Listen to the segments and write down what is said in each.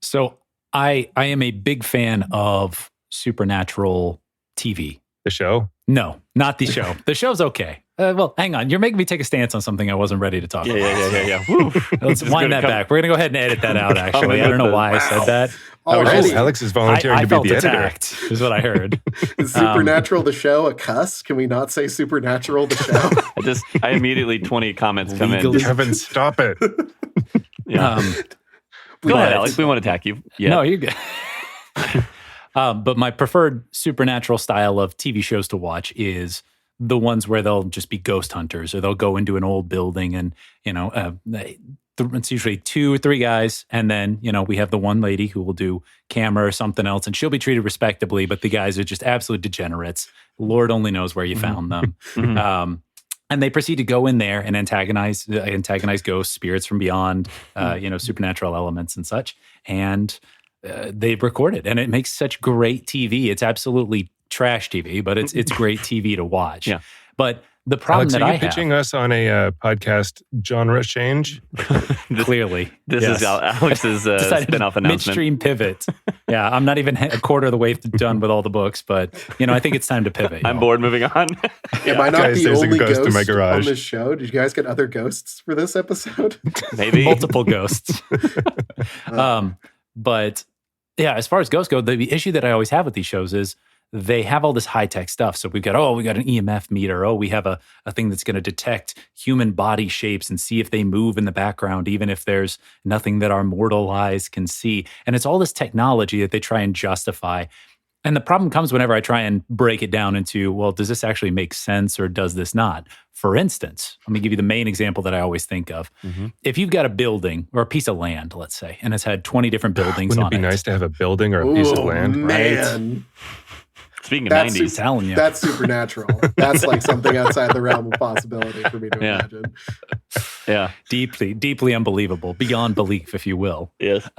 So I am a big fan of supernatural TV. The show? No, not the show. The show's okay. Well, hang on. You're making me take a stance on something I wasn't ready to talk about. Yeah. Woo. Let's wind that back. We're going to go ahead and edit that out, actually. I don't know why I said that. Alex is volunteering to be the attacked, editor. Is what I heard. Is Supernatural the show a cuss? Can we not say Supernatural the show? I immediately 20 comments come in. Kevin, stop it. Yeah. Go ahead, Alex. We won't attack you. Yeah. No, you're good. But my preferred supernatural style of TV shows to watch is the ones where they'll just be ghost hunters, or they'll go into an old building and, it's usually 2 or 3 guys. And then, we have the one lady who will do camera or something else, and she'll be treated respectably, but the guys are just absolute degenerates. Lord only knows where you found them. And they proceed to go in there and antagonize ghosts, spirits from beyond, supernatural elements and such. And they record it, and it makes such great TV. It's absolutely trash TV, but it's great TV to watch. Yeah. But the problem Alex, are you pitching us on a podcast genre change? Clearly. This is Alex's spin-off announcement. Midstream pivot. Yeah, I'm not even a quarter of the way done with all the books, but I think it's time to pivot. I'm bored, moving on. Am I not guys, the only ghost in my on garage. this show? Did you guys get other ghosts for this episode? Maybe. Multiple ghosts. But yeah, as far as ghosts go, the issue that I always have with these shows is they have all this high-tech stuff. So we got an EMF meter. We have a thing that's going to detect human body shapes and see if they move in the background, even if there's nothing that our mortal eyes can see. And it's all this technology that they try and justify. And the problem comes whenever I try and break it down into, well, does this actually make sense or does this not? For instance, let me give you the main example that I always think of. If you've got a building or a piece of land, let's say, and it's had 20 different buildings on it. Wouldn't it be nice to have a building or a piece of land? Man. Right? Speaking of 90s, telling you. That's supernatural. That's like something outside the realm of possibility for me to imagine. Yeah. Deeply, deeply unbelievable, beyond belief, if you will. Yes.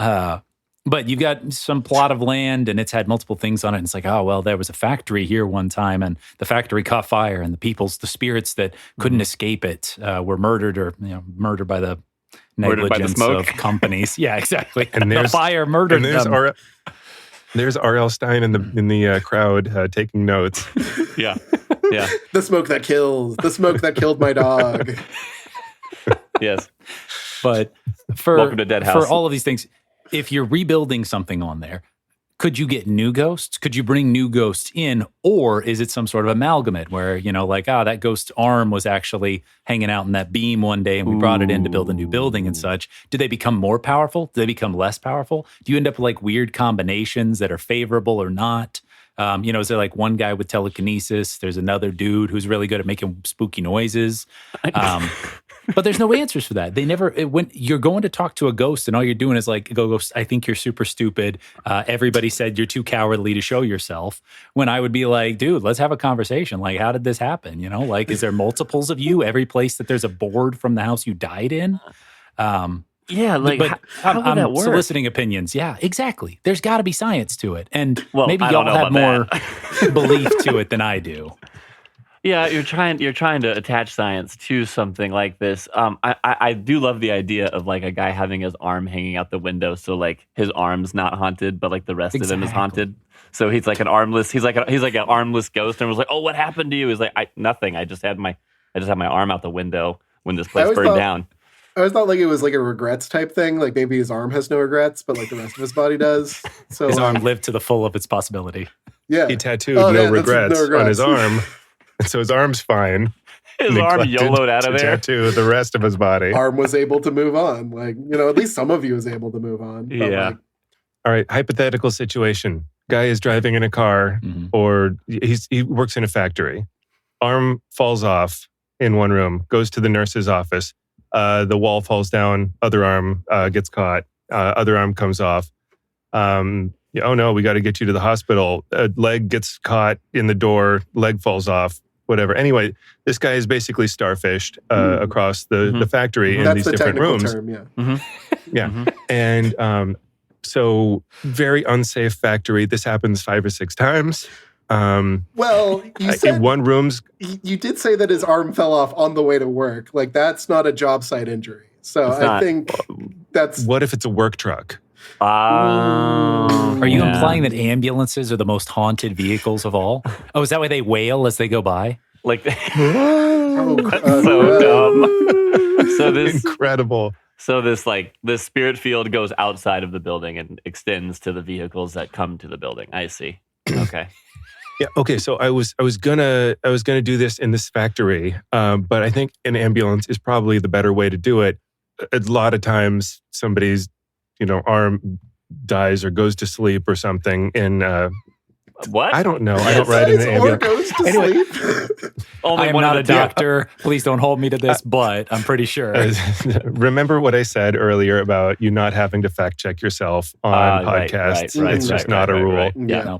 But you've got some plot of land and it's had multiple things on it. And it's like, oh, well, there was a factory here one time and the factory caught fire and the spirits that couldn't escape it were murdered or murdered by the negligence of companies. Yeah, exactly. And the fire murdered them. There's R.L. Stein in the crowd taking notes. Yeah. The smoke that kills. The smoke that killed my dog. Yes. But Welcome to Dead House. For all of these things, if you're rebuilding something on there, could you get new ghosts? Could you bring new ghosts in? Or is it some sort of amalgamate where, that ghost's arm was actually hanging out in that beam one day and we brought it in to build a new building and such? Do they become more powerful? Do they become less powerful? Do you end up with like weird combinations that are favorable or not? Is there like one guy with telekinesis? There's another dude who's really good at making spooky noises. But there's no answers for that. When you're going to talk to a ghost and all you're doing is like, ghost, I think you're super stupid. Everybody said you're too cowardly to show yourself. When I would be like, dude, let's have a conversation. Like, how did this happen? Is there multiples of you every place that there's a board from the house you died in? Yeah, like, how would that work? Soliciting opinions. Yeah, exactly. There's got to be science to it. And maybe I y'all don't know have more belief to it than I do. Yeah, you're trying to attach science to something like this. I do love the idea of like a guy having his arm hanging out the window, so like his arm's not haunted, but like the rest of him is haunted. So he's like an armless. He's like an armless ghost, and was like, "Oh, what happened to you?" He's like, "Nothing. I just had my arm out the window when this place burned down." I always thought like it was like a regrets type thing. Like maybe his arm has no regrets, but like the rest of his body does. So his arm lived to the full of its possibility. Yeah, he tattooed no regrets on his arm. So his arm's fine. His arm YOLO'd out of there. Tattoo the rest of his body. Arm was able to move on. Like, at least some of you was able to move on. But yeah. All right, hypothetical situation. Guy is driving in a car or he works in a factory. Arm falls off in one room, goes to the nurse's office. The wall falls down, other arm gets caught, other arm comes off. Oh no, we got to get you to the hospital. A leg gets caught in the door, leg falls off. Whatever. Anyway, this guy is basically starfished across the factory in these different rooms. Term, yeah. And so very unsafe factory. This happens 5 or 6 times. Well, you said one room's. You did say that his arm fell off on the way to work. Like that's not a job site injury. So I think that's. What if it's a work truck? Are you implying that ambulances are the most haunted vehicles of all? Oh, is that why they wail as they go by? Like, that's so dumb. So this incredible. So this spirit field goes outside of the building and extends to the vehicles that come to the building. I see. Okay. Yeah. Okay. So I was gonna do this in this factory, but I think an ambulance is probably the better way to do it. A lot of times, somebody's arm dies or goes to sleep or something in. What? I don't know. I don't ride in an ambulance. Or goes to sleep. I am not a doctor. Please don't hold me to this, but I'm pretty sure. Remember what I said earlier about you not having to fact check yourself on podcasts. Right, it's just not a rule. Right. Yeah.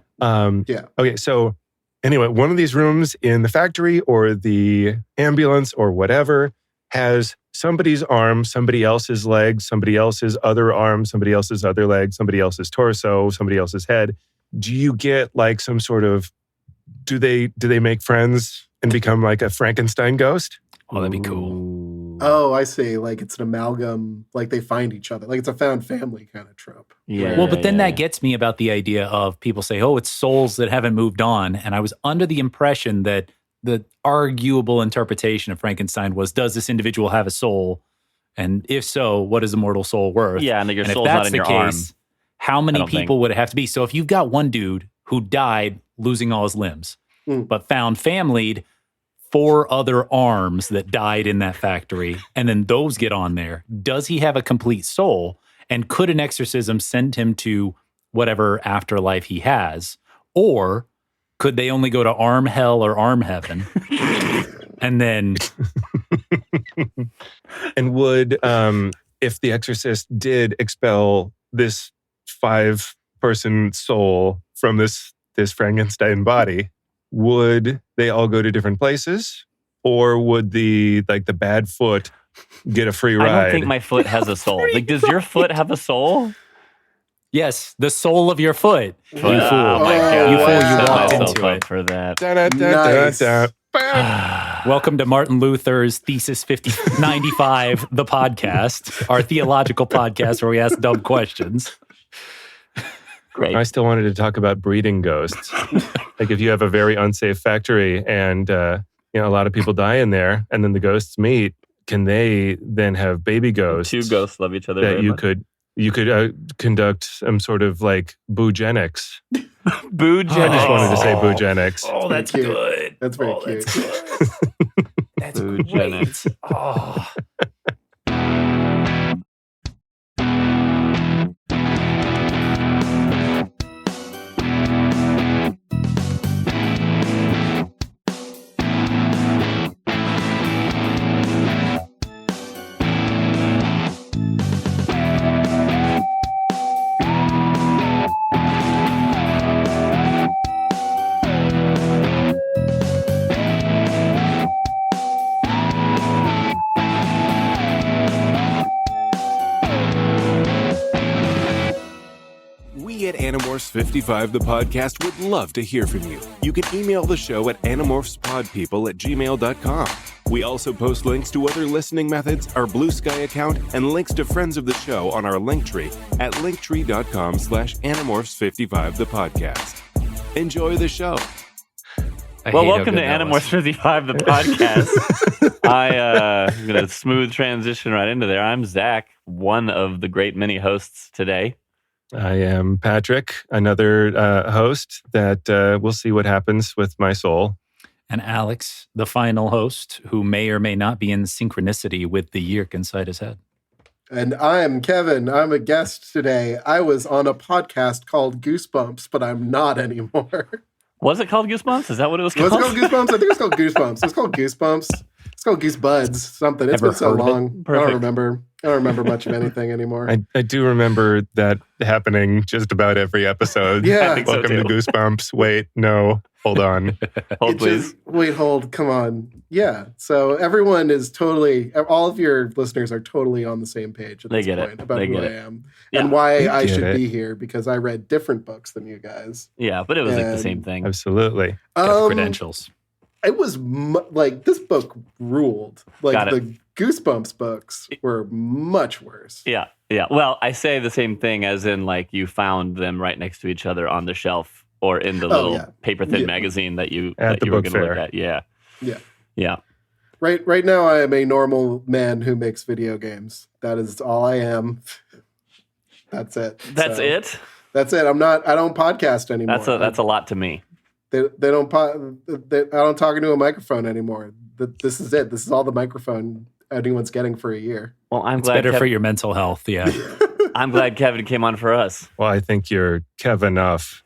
Yeah. Okay. So anyway, one of these rooms in the factory or the ambulance or whatever has somebody's arm, somebody else's leg, somebody else's other arm, somebody else's other leg, somebody else's torso, somebody else's head. Do you get like some sort of, do they make friends and become like a Frankenstein ghost? Oh, that'd be cool. Oh, I see. Like it's an amalgam, like they find each other. Like it's a found family kind of trope. Yeah. Well, but then that gets me about the idea of people say, oh, it's souls that haven't moved on. And I was under the impression that the arguable interpretation of Frankenstein was, does this individual have a soul? And if so, what is a mortal soul worth? Yeah, and that your and soul's not in your arm. How many people would it have to be? So if you've got one dude who died losing all his limbs, but found familied 4 other arms that died in that factory, and then those get on there, does he have a complete soul? And could an exorcism send him to whatever afterlife he has? Or could they only go to arm hell or arm heaven? And then... And would, if the exorcist did expel this 5-person soul from this Frankenstein body, would they all go to different places, or would the bad foot get a free ride? I don't think my foot has a soul. Like, does your foot have a soul? Yes, the sole of your foot. You fool! Oh my God! You fool! You Set walked myself into up it. for that. Nice. Welcome to Martin Luther's Thesis 5095, the podcast, our theological podcast where we ask dumb questions. Great. I still wanted to talk about breeding ghosts. Like if you have a very unsafe factory and a lot of people die in there, and then the ghosts meet, can they then have baby ghosts? 2 ghosts love each other. That very you much. could conduct some sort of like boogenics. Boogenics. I just wanted to say boogenics. Oh, that's Cute. good. That's very cute. That's good. That's Boogenics. great. Oh. We at Animorphs 55, the podcast, would love to hear from you. You can email the show at animorphspodpeople@gmail.com. We also post links to other listening methods, our Blue Sky account, and links to friends of the show on our Linktree at linktree.com/Animorphs55, the podcast. Enjoy the show. Well, welcome to Animorphs 55, the podcast. I'm going to smooth transition right into there. I'm Zach, one of the great many hosts today. I am Patrick, another host that we'll see what happens with my soul. And Alex, the final host, who may or may not be in synchronicity with the Yeerk inside his head. And I'm Kevin. I'm a guest today. I was on a podcast called Goosebumps, but I'm not anymore. Was it called Goosebumps? Is that what it was called? Was it called Goosebumps? I think it was called Goosebumps. It's called Goosebumps. It's called Goosebuds. Something. It's been so long. I don't remember much of anything anymore. I do remember that happening just about every episode. Yeah. Welcome to Goosebumps. Wait, no, hold on. Hold, please. Hold. Come on. Yeah. So everyone is totally. All of your listeners are totally on the same page at this point about who I am and why I should be here, because I read different books than you guys. Yeah, but it was like the same thing. Absolutely. Got the credentials. It was like this book ruled. Like the Goosebumps books were much worse. Yeah. Yeah, well, I say the same thing as in like you found them right next to each other on the shelf or in the little paper thin magazine that you were going to look at. Yeah. Right now, I am a normal man who makes video games. That is all I am. That's it. That's it. That's it. I don't podcast anymore. That's a lot to me. I don't talk into a microphone anymore. This is it. This is all the microphone anyone's getting for a year. Well, I'm it's glad better for your mental health. Yeah. I'm glad Kevin came on for us. Well, I think you're Kevin enough.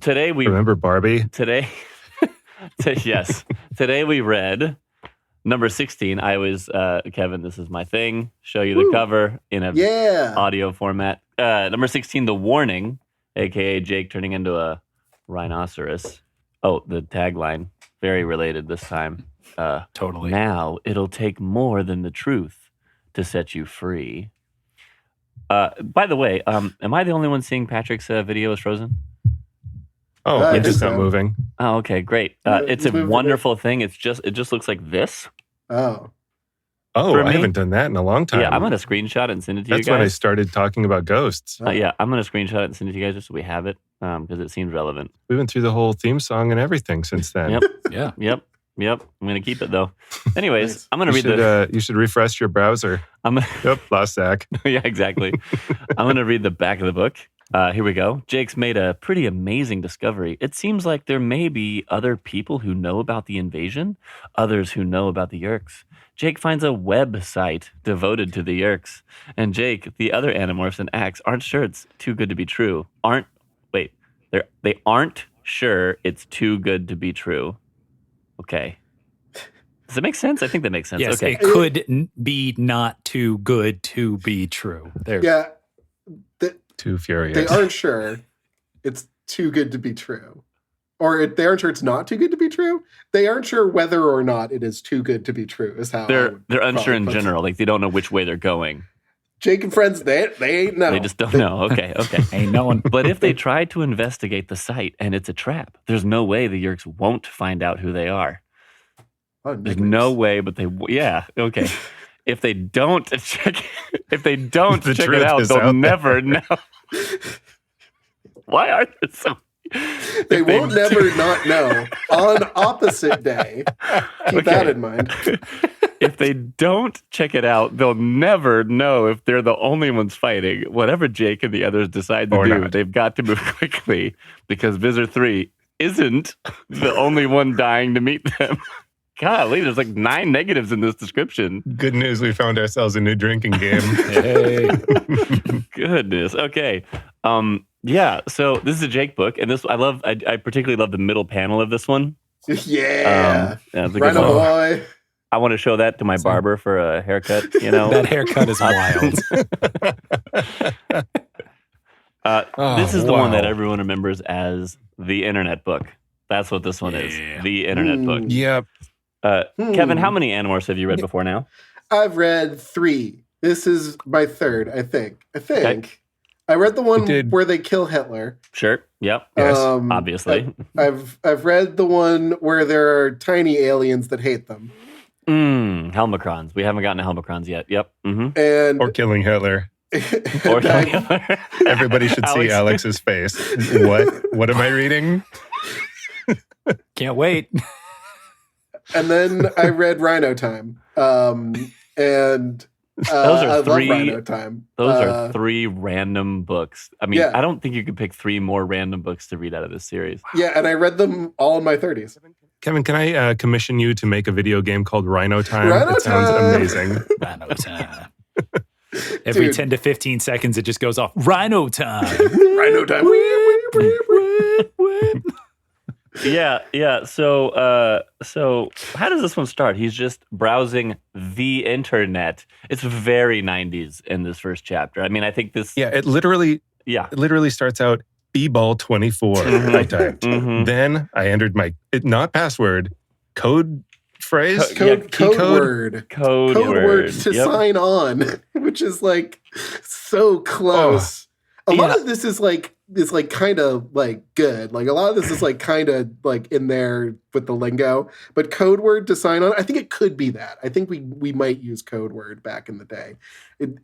Today we remember Barbie. Yes. Today we read number 16. I was Kevin. This is my thing. Show you the cover in a audio format. Number 16, The Warning, aka Jake turning into a rhinoceros. Oh, the tagline, very related this time. Totally. Now it'll take more than the truth to set you free. By the way, am I the only one seeing Patrick's video is frozen? Oh, it's just not moving. Oh, okay, great. It's a wonderful thing. It just looks like this. Oh, I haven't done that in a long time. Yeah, I'm going to screenshot it and send it to you guys. That's when I started talking about ghosts. Yeah, I'm going to screenshot it and send it to you guys just so we have it because it seems relevant. We went through the whole theme song and everything since then. Yep. I'm going to keep it though. Anyways, nice. I'm going to read you should refresh your browser. Yep, lost Zach. Yeah, exactly. I'm going to read the back of the book. Here we go. Jake's made a pretty amazing discovery. It seems like there may be other people who know about the invasion, others who know about the Yeerks. Jake finds a website devoted to the Yeerks. And Jake, the other Animorphs and Axe aren't sure it's too good to be true. They aren't sure it's too good to be true. Okay. Does it make sense? I think that makes sense. Yes, okay. It could be not too good to be true. Yeah. Too furious. They aren't sure it's too good to be true. Or they aren't sure it's not too good to be true. They aren't sure whether or not it is too good to be true is how they're unsure in general. Like they don't know which way they're going. Jake and friends, they ain't know. They just don't know. Okay. Ain't knowing. But if they try to investigate the site and it's a trap, there's no way the Yeerks won't find out who they are. There's no way, but yeah, okay. If they don't check it out, they'll never know. Why are there so? They won't never not know on opposite day. Keep that in mind. If they don't check it out, they'll never know if they're the only ones fighting. Whatever Jake and the others decide to do, they've got to move quickly because Visor 3 isn't the only one dying to meet them. Golly, there's like 9 negatives in this description. Good news, we found ourselves a new drinking game. Hey. Goodness. Okay. Yeah, so this is a Jake book, and this I particularly love the middle panel of this one. Yeah. Rhino boy. I want to show that to my barber for a haircut, That haircut is wild. This is the one that everyone remembers as the internet book. That's what this one is. The internet book. Yep. Kevin, how many Animorphs have you read before now? I've read 3. This is my 3rd, I think. Okay. I read the one where they kill Hitler. Sure. Yep. Yes. Obviously. I've read the one where there are tiny aliens that hate them. Helmicrons. We haven't gotten to Helmicrons yet. Yep. Mm-hmm. Or killing Hitler. Everybody should see Alex's face. What am I reading? Can't wait. And then I read Rhino Time. And those are three. I love Rhino Time. Those are 3 random books. I mean, I don't think you could pick 3 more random books to read out of this series. Yeah, and I read them all in my 30s. Kevin, can I commission you to make a video game called Rhino Time? Rhino It sounds Time. amazing. Rhino Time. Every 10 to 15 seconds, it just goes off. Rhino Time. Rhino Time. Yeah. So how does this one start? He's just browsing the internet. It's very 90s in this first chapter. I mean, I think this. Yeah, it literally starts out B-ball 24. I typed. Then I entered my not password, code phrase, code word to sign on, which is like so close. A lot of this is like is like kind of like good. Like a lot of this is like kind of like in there with the lingo, but code word to sign on, I think it could be that. I think we might use code word back in the day.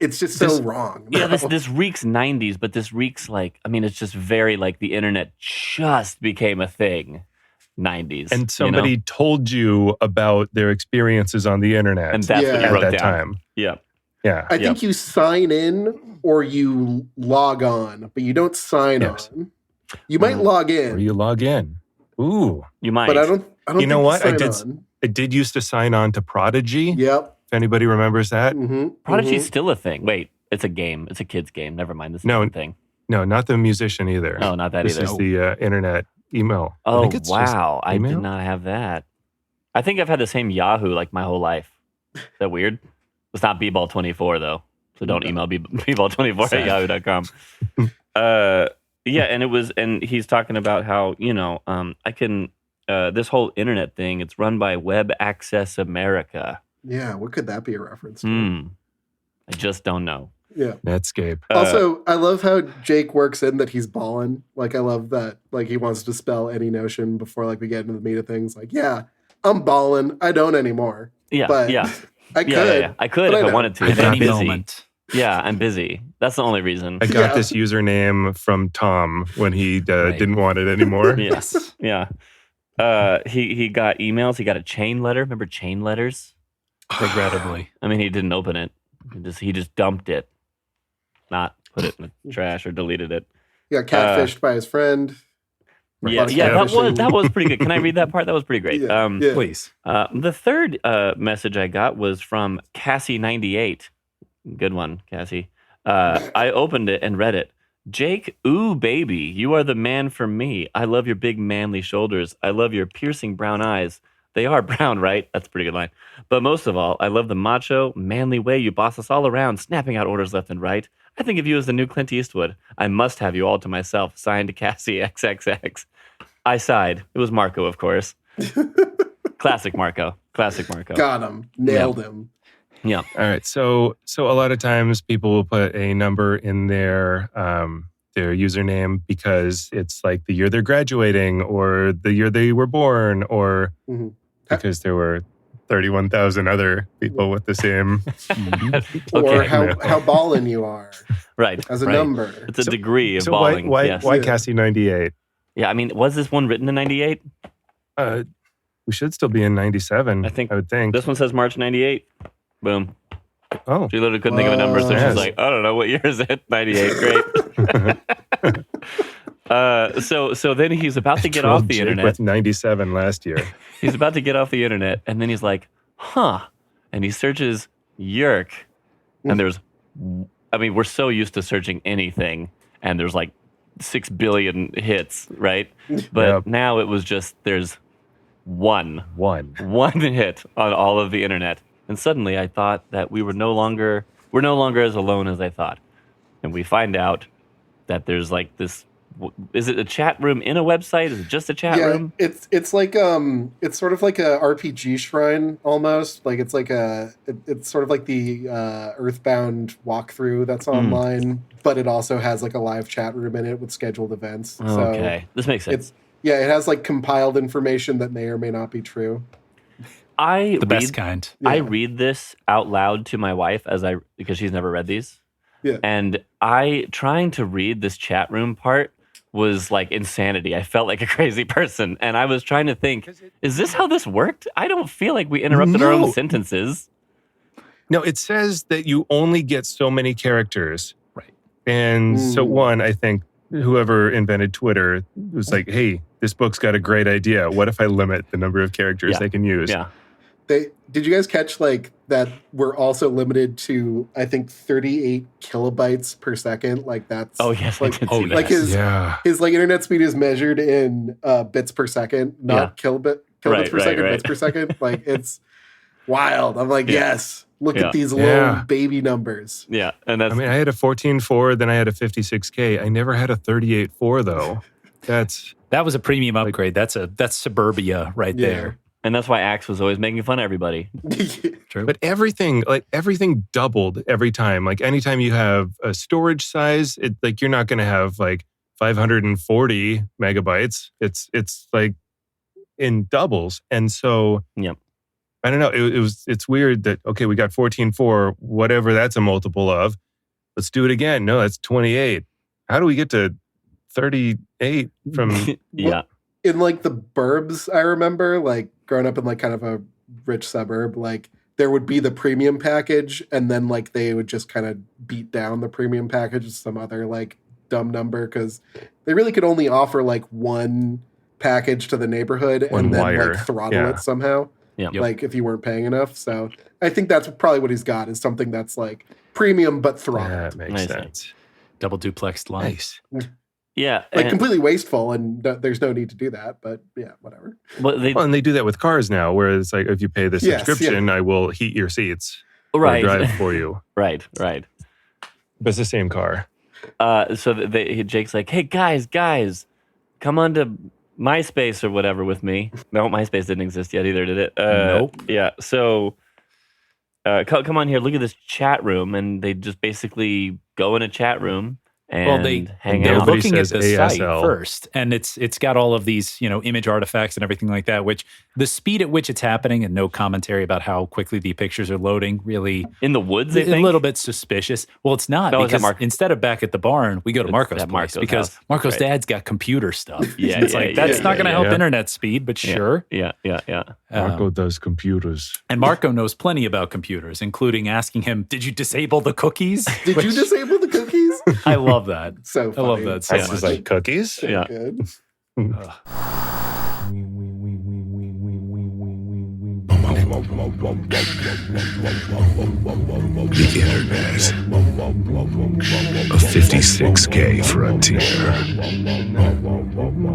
It's just so wrong. Yeah, this reeks 90s, but this reeks like, I mean, it's just very like the internet just became a thing. 90s. And somebody told you about their experiences on the internet. And that's what you wrote at that down. time. Yeah. Yeah. I think you sign in or you log on, but you don't sign on. You might log in. Or you log in. Ooh. You might. But I don't you know what? on. I did used to sign on to Prodigy. Yep. If anybody remembers that. Mm-hmm. Prodigy's still a thing. Wait, it's a game. It's a kid's game. Never mind. This is a thing. No, not the musician either. No, not that either. This is the internet email. Oh, wow. I did not have that. I think I've had the same Yahoo like my whole life. Is that weird? It's not bball24 though. So don't email bball24 at yahoo.com. Yeah, and he's talking about how, I can, this whole internet thing, it's run by Web Access America. Yeah, what could that be a reference to? I just don't know. Yeah. Netscape. Also, I love how Jake works in that he's ballin'. Like, I love that. Like, he wants to spell any notion before, like, we get into the meat of things. Like, yeah, I'm ballin'. I don't anymore. Yeah, but yeah. I could. Yeah. I could if I wanted to. At any moment. Yeah, I'm busy. That's the only reason. I got this username from Tom when he didn't want it anymore. Yes. Yeah. He got emails. He got a chain letter. Remember chain letters? Regrettably. I mean, he didn't open it. He just dumped it. Not put it in the trash or deleted it. He got catfished by his friend. Yeah, that was pretty good. Can I read that part? That was pretty great. Please. The third message I got was from Cassie98. Good one, Cassie. I opened it and read it. Jake, ooh, baby, you are the man for me. I love your big manly shoulders. I love your piercing brown eyes. They are brown, right? That's a pretty good line. But most of all, I love the macho, manly way you boss us all around, snapping out orders left and right. I think of you as the new Clint Eastwood. I must have you all to myself. Signed, Cassie XXX. I sighed. It was Marco, of course. Classic Marco. Got him. Nailed him. Yeah. All right. So a lot of times people will put a number in their username because it's like the year they're graduating or the year they were born or because there were 31,000 other people with the same. Or how ballin' you are. Right. As a number. It's a degree of so balling. Why Cassie 98? Yeah, I mean, was this one written in 98? We should still be in 97, I would think. This one says March 98. Boom. Oh. She literally couldn't think of a number, so she's like, I don't know, what year is it? 98. Great. So then he's about to get off the internet. With 97 last year. He's about to get off the internet, and then he's like, and he searches Yeerk, and we're so used to searching anything, and there's like 6 billion hits, right? But now it was just, there's one hit on all of the internet. And suddenly I thought that we're no longer as alone as I thought. And we find out that there's like this, is it a chat room in a website? Is it just a chat room? It's like it's sort of like a RPG shrine almost. Like it's sort of like the Earthbound walkthrough that's online, but it also has like a live chat room in it with scheduled events. Okay, this makes sense. It has like compiled information that may or may not be true. Best kind. Yeah. I read this out loud to my wife because she's never read these. Yeah. And trying to read this chat room part was like insanity. I felt like a crazy person. And I was trying to think, is this how this worked? I don't feel like we interrupted our own sentences. No, it says that you only get so many characters. Right. And so I think whoever invented Twitter was like, hey, this book's got a great idea. What if I limit the number of characters they can use? Yeah. Did you guys catch like that we're also limited to, I think, 38 kilobytes per second? Like that's his like internet speed is measured in bits per second, not kilobits per second, bits per second. Like it's wild. I'm like, yes, look at these little baby numbers. Yeah. And I had a 14.4, then I had a 56K. I never had a 38.4 though. That was a premium upgrade. That's suburbia right there. And that's why Axe was always making fun of everybody. True. But everything doubled every time. Like anytime you have a storage size, you're not going to have like 540 megabytes. It's like in doubles. And so I don't know. It's weird that, okay, we got 14.4, whatever that's a multiple of. Let's do it again. No, that's 28. How do we get to 38 from... In like the burbs, I remember like growing up in like kind of a rich suburb, like there would be the premium package and then like they would just kind of beat down the premium package with some other like dumb number because they really could only offer like one package to the neighborhood and then like throttle it somehow. Like if you weren't paying enough. So I think that's probably what he's got is something that's like premium but throttled. That makes sense. Double duplexed line. Nice. Yeah. Like completely wasteful and there's no need to do that, but yeah, whatever. And they do that with cars now where it's like, if you pay the subscription, I will heat your seats. Right. Or drive for you. Right. But it's the same car. So Jake's like, hey, guys, come on to MySpace or whatever with me. No, MySpace didn't exist yet either, did it? Nope. Yeah, so come on here, look at this chat room. And they just basically go in a chat room and hang they're out. looking at the ASL. site first, and it's got all of these, image artifacts and everything like that, which the speed at which it's happening and no commentary about how quickly the pictures are loading really... In the woods, they think? A little bit suspicious. Well, it's not, because instead of back at the barn, we go to Marco's place because house. Marco's dad's got computer stuff. It's that's not going to help internet speed, but sure. Yeah. Marco does computers. And Marco knows plenty about computers, including asking him, did you disable the cookies? Did you disable the cookies? I love that. So funny. I love that so That's much. just like cookies? Yeah. Good. The internet. A 56K frontier.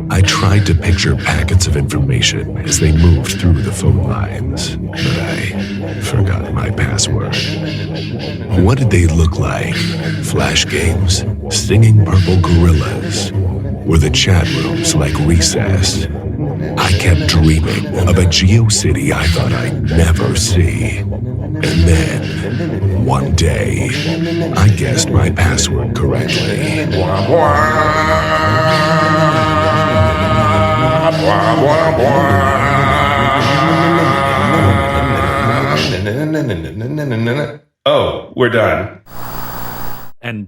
I tried to picture packets of information as they moved through the phone lines, but I forgot my password. What did they look like? Flash games? Singing purple gorillas? Were the chat rooms like Recess? I kept dreaming of a GeoCity I thought I'd never see. And then, one day, I guessed my password correctly. Oh, we're done. And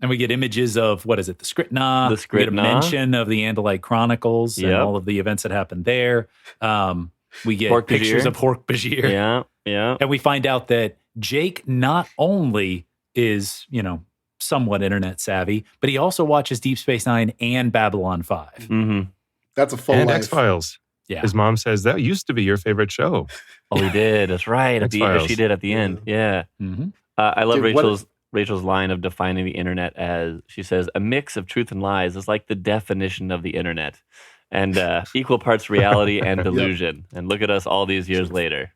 we get images of, what is it, the Skritna. The Skritna. We get a mention of the Andalite Chronicles and all of the events that happened there. We get pictures of Hork-Bajir. Yeah. And we find out that Jake not only is, somewhat internet savvy, but he also watches Deep Space Nine and Babylon 5. Mm-hmm. That's a full and life. X-Files. Yeah. His mom says that used to be your favorite show. Oh, he did. That's right. She did at the end. Yeah. Mm-hmm. I love Rachel's line of defining the internet as, she says, a mix of truth and lies is like the definition of the internet. And equal parts reality and delusion. And look at us all these years later.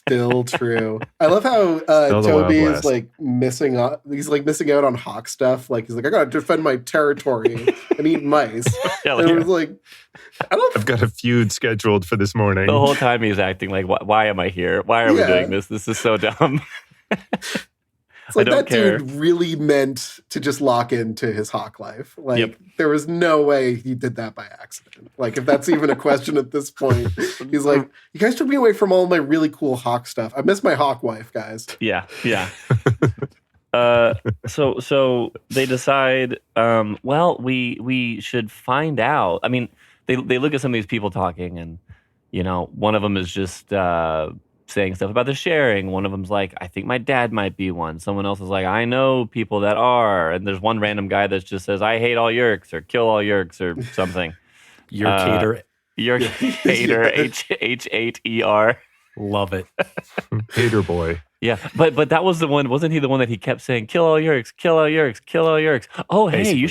Still true. I love how Toby is like missing out. He's like missing out on Hawk stuff. Like he's like, I gotta defend my territory and eat mice. And it was like, I've got a feud scheduled for this morning. The whole time he's acting like, why am I here? Why are we doing this? This is so dumb. It's like that dude really meant to just lock into his Hawk life. Like there was no way he did that by accident. Like if that's even a question at this point, he's like, you guys took me away from all my really cool Hawk stuff. I miss my Hawk wife, guys. Yeah. So they decide, we should find out. I mean, they look at some of these people talking and, one of them is just saying stuff about the sharing. One of them's like, I think my dad might be one. Someone else is like, I know people that are. And there's one random guy that just says, I hate all Yeerks or kill all Yeerks or something. Yeerk hater, H8ER. Love it. Hater boy. Yeah, but that was the one. Wasn't he the one that he kept saying, kill all Yeerks, kill all Yeerks, kill all Yeerks? Oh, hey, Basically. you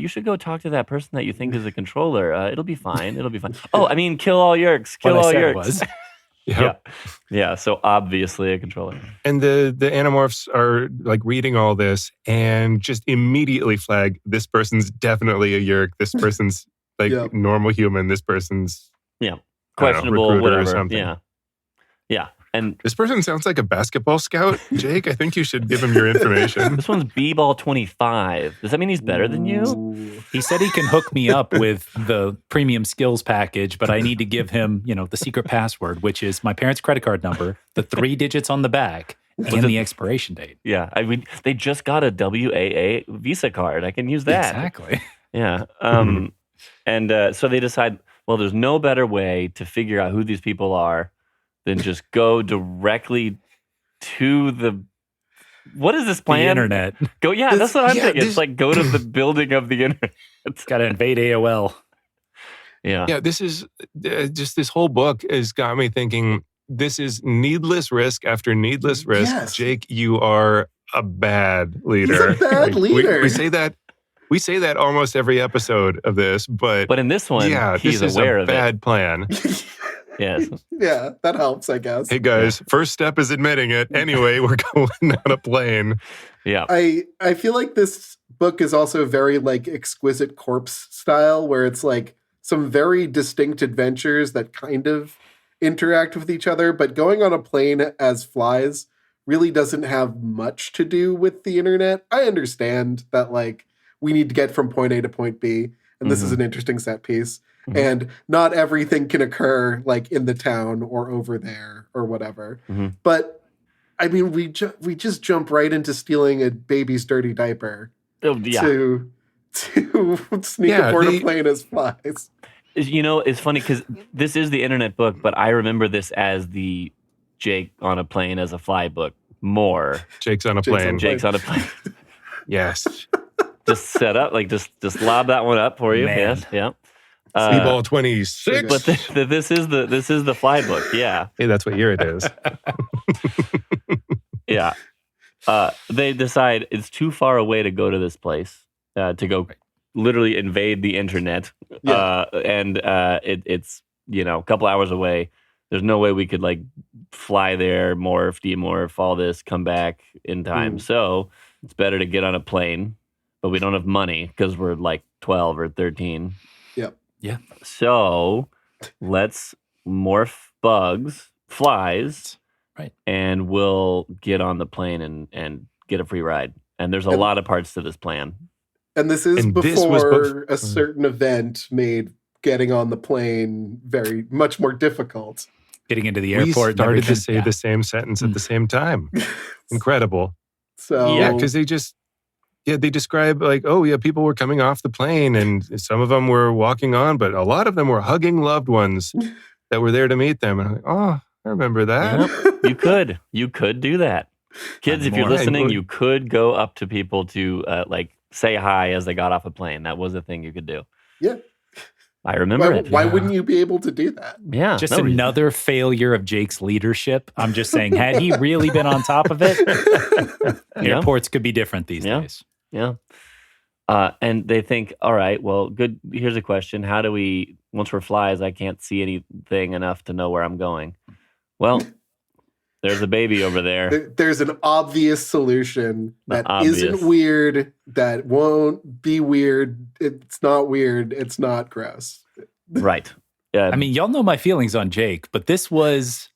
should go talk to that person that you think is a controller. It'll be fine. Oh, I mean, kill all Yeerks, kill all Yeerks. Yeah. So obviously a controller. And the Animorphs are like reading all this and just immediately flag, this person's definitely a Yeerk. This person's like normal human. This person's questionable, recruiter whatever. or something. Yeah. And this person sounds like a basketball scout. Jake, I think you should give him your information. This one's B-ball 25. Does that mean he's better than you? He said he can hook me up with the premium skills package, but I need to give him, the secret password, which is my parents' credit card number, the 3 digits on the back, and the expiration date. Yeah, they just got a WAA Visa card. I can use that. Exactly. Yeah. And so they decide, well, there's no better way to figure out who these people are than just go directly to the... What is this plan? The internet. That's what I'm thinking. It's like go to the building of the internet. It's got to invade AOL. Yeah. Yeah, this is just this whole book has got me thinking, this is needless risk after needless risk. Yes. Jake, you are a bad leader. He's a bad leader. We say that almost every episode of this, but in this one, he's aware of it. This is a bad plan. Yes. Yeah, that helps, I guess. Hey guys, first step is admitting it. Anyway, we're going on a plane. Yeah. I feel like this book is also very like Exquisite Corpse style, where it's like some very distinct adventures that kind of interact with each other, but going on a plane as flies really doesn't have much to do with the internet. I understand that like we need to get from point A to point B, and this is an interesting set piece. Mm-hmm. And not everything can occur like in the town or over there or whatever. Mm-hmm. But I mean, we just jump right into stealing a baby's dirty diaper to sneak aboard a plane as flies. It's funny because this is the internet book, but I remember this as the Jake on a plane as a fly book more. Jake's on a plane. Jake's on a plane. Yes. Just set up, like just lob that one up for you. Man. Yes, yeah. B-ball 26. But this is the fly book. Yeah. Hey, that's what year it is. Yeah. They decide it's too far away to go to this place to go literally invade the internet. Yeah. And it's a couple hours away. There's no way we could like fly there, morph, demorph, all this, come back in time. So it's better to get on a plane, but we don't have money because we're like 12 or 13. Yep. Yeah. So let's morph flies, right? And we'll get on the plane and get a free ride. And there's a lot of parts to this plan. And this is before a certain event made getting on the plane much more difficult. Getting into the airport. We started to say the same sentence at the same time. Incredible. So yeah, because they describe like, people were coming off the plane and some of them were walking on, but a lot of them were hugging loved ones that were there to meet them. And I'm like, I remember that. Yep. You could do that. Kids, if you're listening, you could go up to people to say hi as they got off a plane. That was a thing you could do. Yeah. I remember it. Why wouldn't you be able to do that? Yeah. Just another failure of Jake's leadership. I'm just saying, had he really been on top of it, airports could be different these days. Yeah. And they think, all right, well, good. Here's a question. How do we, once we're flies, I can't see anything enough to know where I'm going. Well, there's a baby over there. There's an obvious solution that isn't weird, that won't be weird. It's not weird. It's not gross. Right. I mean, y'all know my feelings on Jake, but this was...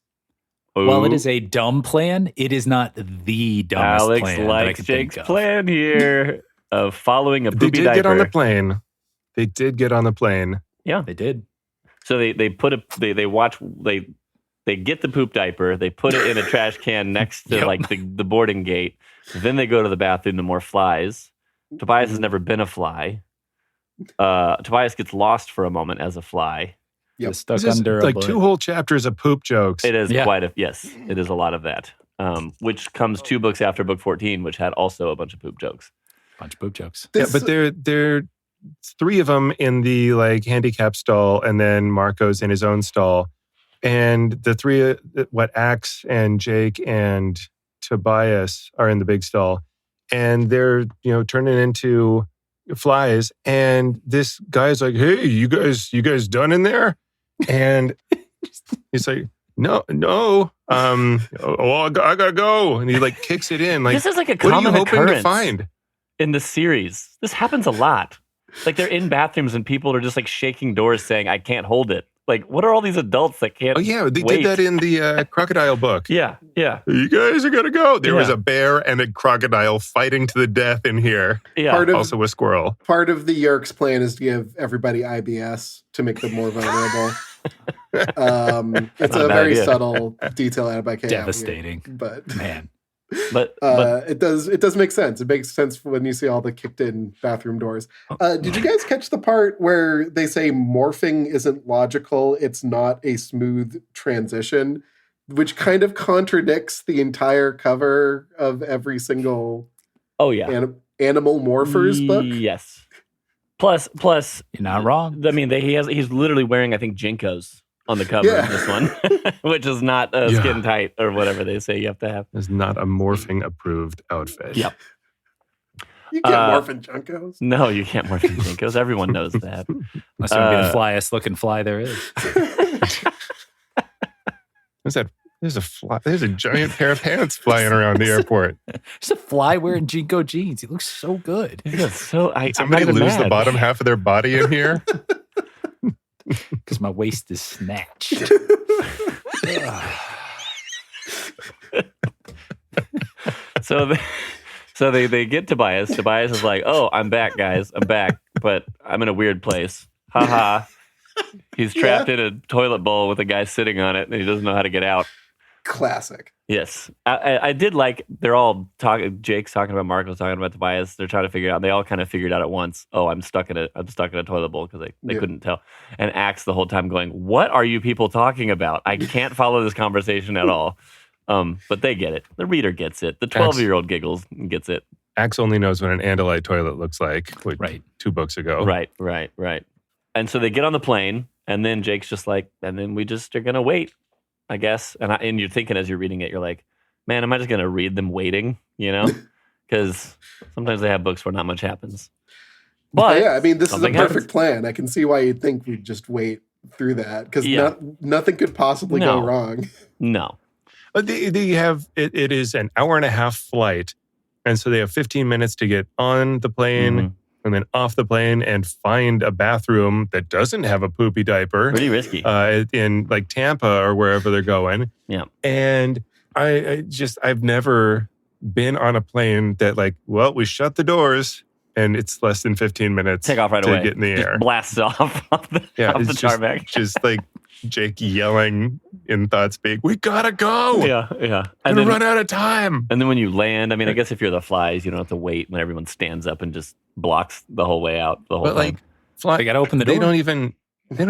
While it is a dumb plan, it is not the dumbest Alex plan. Alex likes Jake's plan here of following a poopy diaper. They did get on the plane. They did get on the plane. Yeah, they did. So they get the poop diaper. They put it in a trash can next to like the boarding gate. Then they go to the bathroom to morph flies. Tobias has never been a fly. Tobias gets lost for a moment as a fly. Yep. Stuck under like 2 whole chapters of poop jokes. It is it is a lot of that. Which comes 2 books after book 14, which had also a bunch of poop jokes. But there 3 of them in the like handicap stall, and then Marco's in his own stall. And the 3, Axe and Jake and Tobias are in the big stall, and they're turning into flies. And this guy's like, "Hey, you guys done in there?" And he's like, no, I gotta go. And he like kicks it in. Like, this is like a what common are you hoping occurrence to find in the series. This happens a lot. Like they're in bathrooms and people are just like shaking doors saying, "I can't hold it." Like, what are all these adults that can't? Oh yeah, they wait? did that in the crocodile book. Yeah. You guys are gonna go. There was a bear and a crocodile fighting to the death in here. Yeah. Also a squirrel. Part of the Yeerk's plan is to give everybody IBS to make them more vulnerable. It's a very subtle detail added by K. Devastating, but man. But it does make sense. It makes sense when you see all the kicked in bathroom doors. Did you guys catch the part where they say morphing isn't logical? It's not a smooth transition, which kind of contradicts the entire cover of every single Animal Morphers book. Yes. Plus, you're not wrong. I mean, he's literally wearing, I think, Jinkos on the cover of this one, which is not skin tight or whatever they say you have to have. It's not a morphing approved outfit. Yep. You can't morph in Junkos. No, you can't morph in Jinkos. Everyone knows that. Unless you're going to be the flyest looking fly there is. What's that? There's a giant pair of pants flying around the airport. There's a fly wearing Jinko jeans. He looks so good. Somebody lose the bottom half of their body in here? Because my waist is snatched. So they get Tobias. Tobias is like, "Oh, I'm back, guys. I'm back, but I'm in a weird place. Ha. He's trapped in a toilet bowl with a guy sitting on it, and he doesn't know how to get out." Classic. Yes. I did like, they're all talking, Jake's talking about Marco's talking about Tobias. They're trying to figure it out. They all kind of figured out at once, oh, I'm stuck in a toilet bowl because they couldn't tell. And Axe the whole time going, what are you people talking about? I can't follow this conversation at all. But they get it. The reader gets it. The 12-year-old giggles and gets it. Axe only knows what an Andalite toilet looks like, 2 books ago. Right. And so they get on the plane, and then Jake's just like, and then we just are going to wait, I guess. And you're thinking as you're reading it, you're like, man, am I just going to read them waiting, you know? Because sometimes they have books where not much happens. But I mean, this is a perfect plan. I can see why you'd think we'd just wait through that, because nothing could possibly go wrong. No. But they have, it is an hour and a half flight. And so they have 15 minutes to get on the plane and then off the plane and find a bathroom that doesn't have a poopy diaper. Pretty risky. In like Tampa or wherever they're going. Yeah. And I've never been on a plane that we shut the doors and it's less than 15 minutes. Take off right away. To get in the air. Blasts off the tarmac. Just like Jake yelling in thought speak, we gotta go. Yeah. And then run out of time. And then when you land, I mean, I guess if you're the flies, you don't have to wait when everyone stands up and just blocks the whole way out. The whole time. They gotta open the door. They don't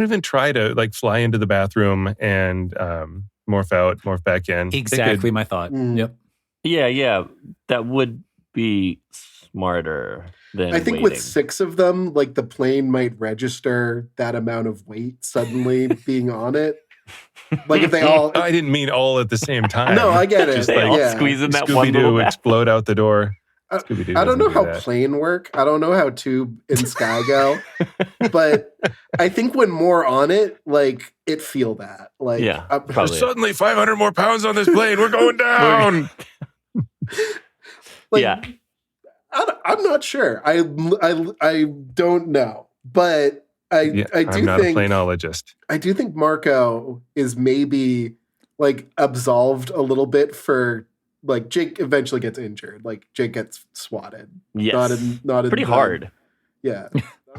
even try to fly into the bathroom and morph out, morph back in. Exactly my thought. Yep. Yeah. That would be smarter than I think waiting. with 6 of them, the plane might register that amount of weight suddenly being on it. If they all... I didn't mean all at the same time. No, I get it. Just squeeze in that one little Scooby-Doo explode out the door. I don't know how plane work. I don't know how tube and sky go. But I think when more on it, it feel that. There's suddenly 500 more pounds on this plane. We're going down. I'm not sure. I don't know. But I do I'm not think... a planologist. I do think Marco is maybe, absolved a little bit for... Jake eventually gets injured. Jake gets swatted. Yes. Not pretty hard. Yeah.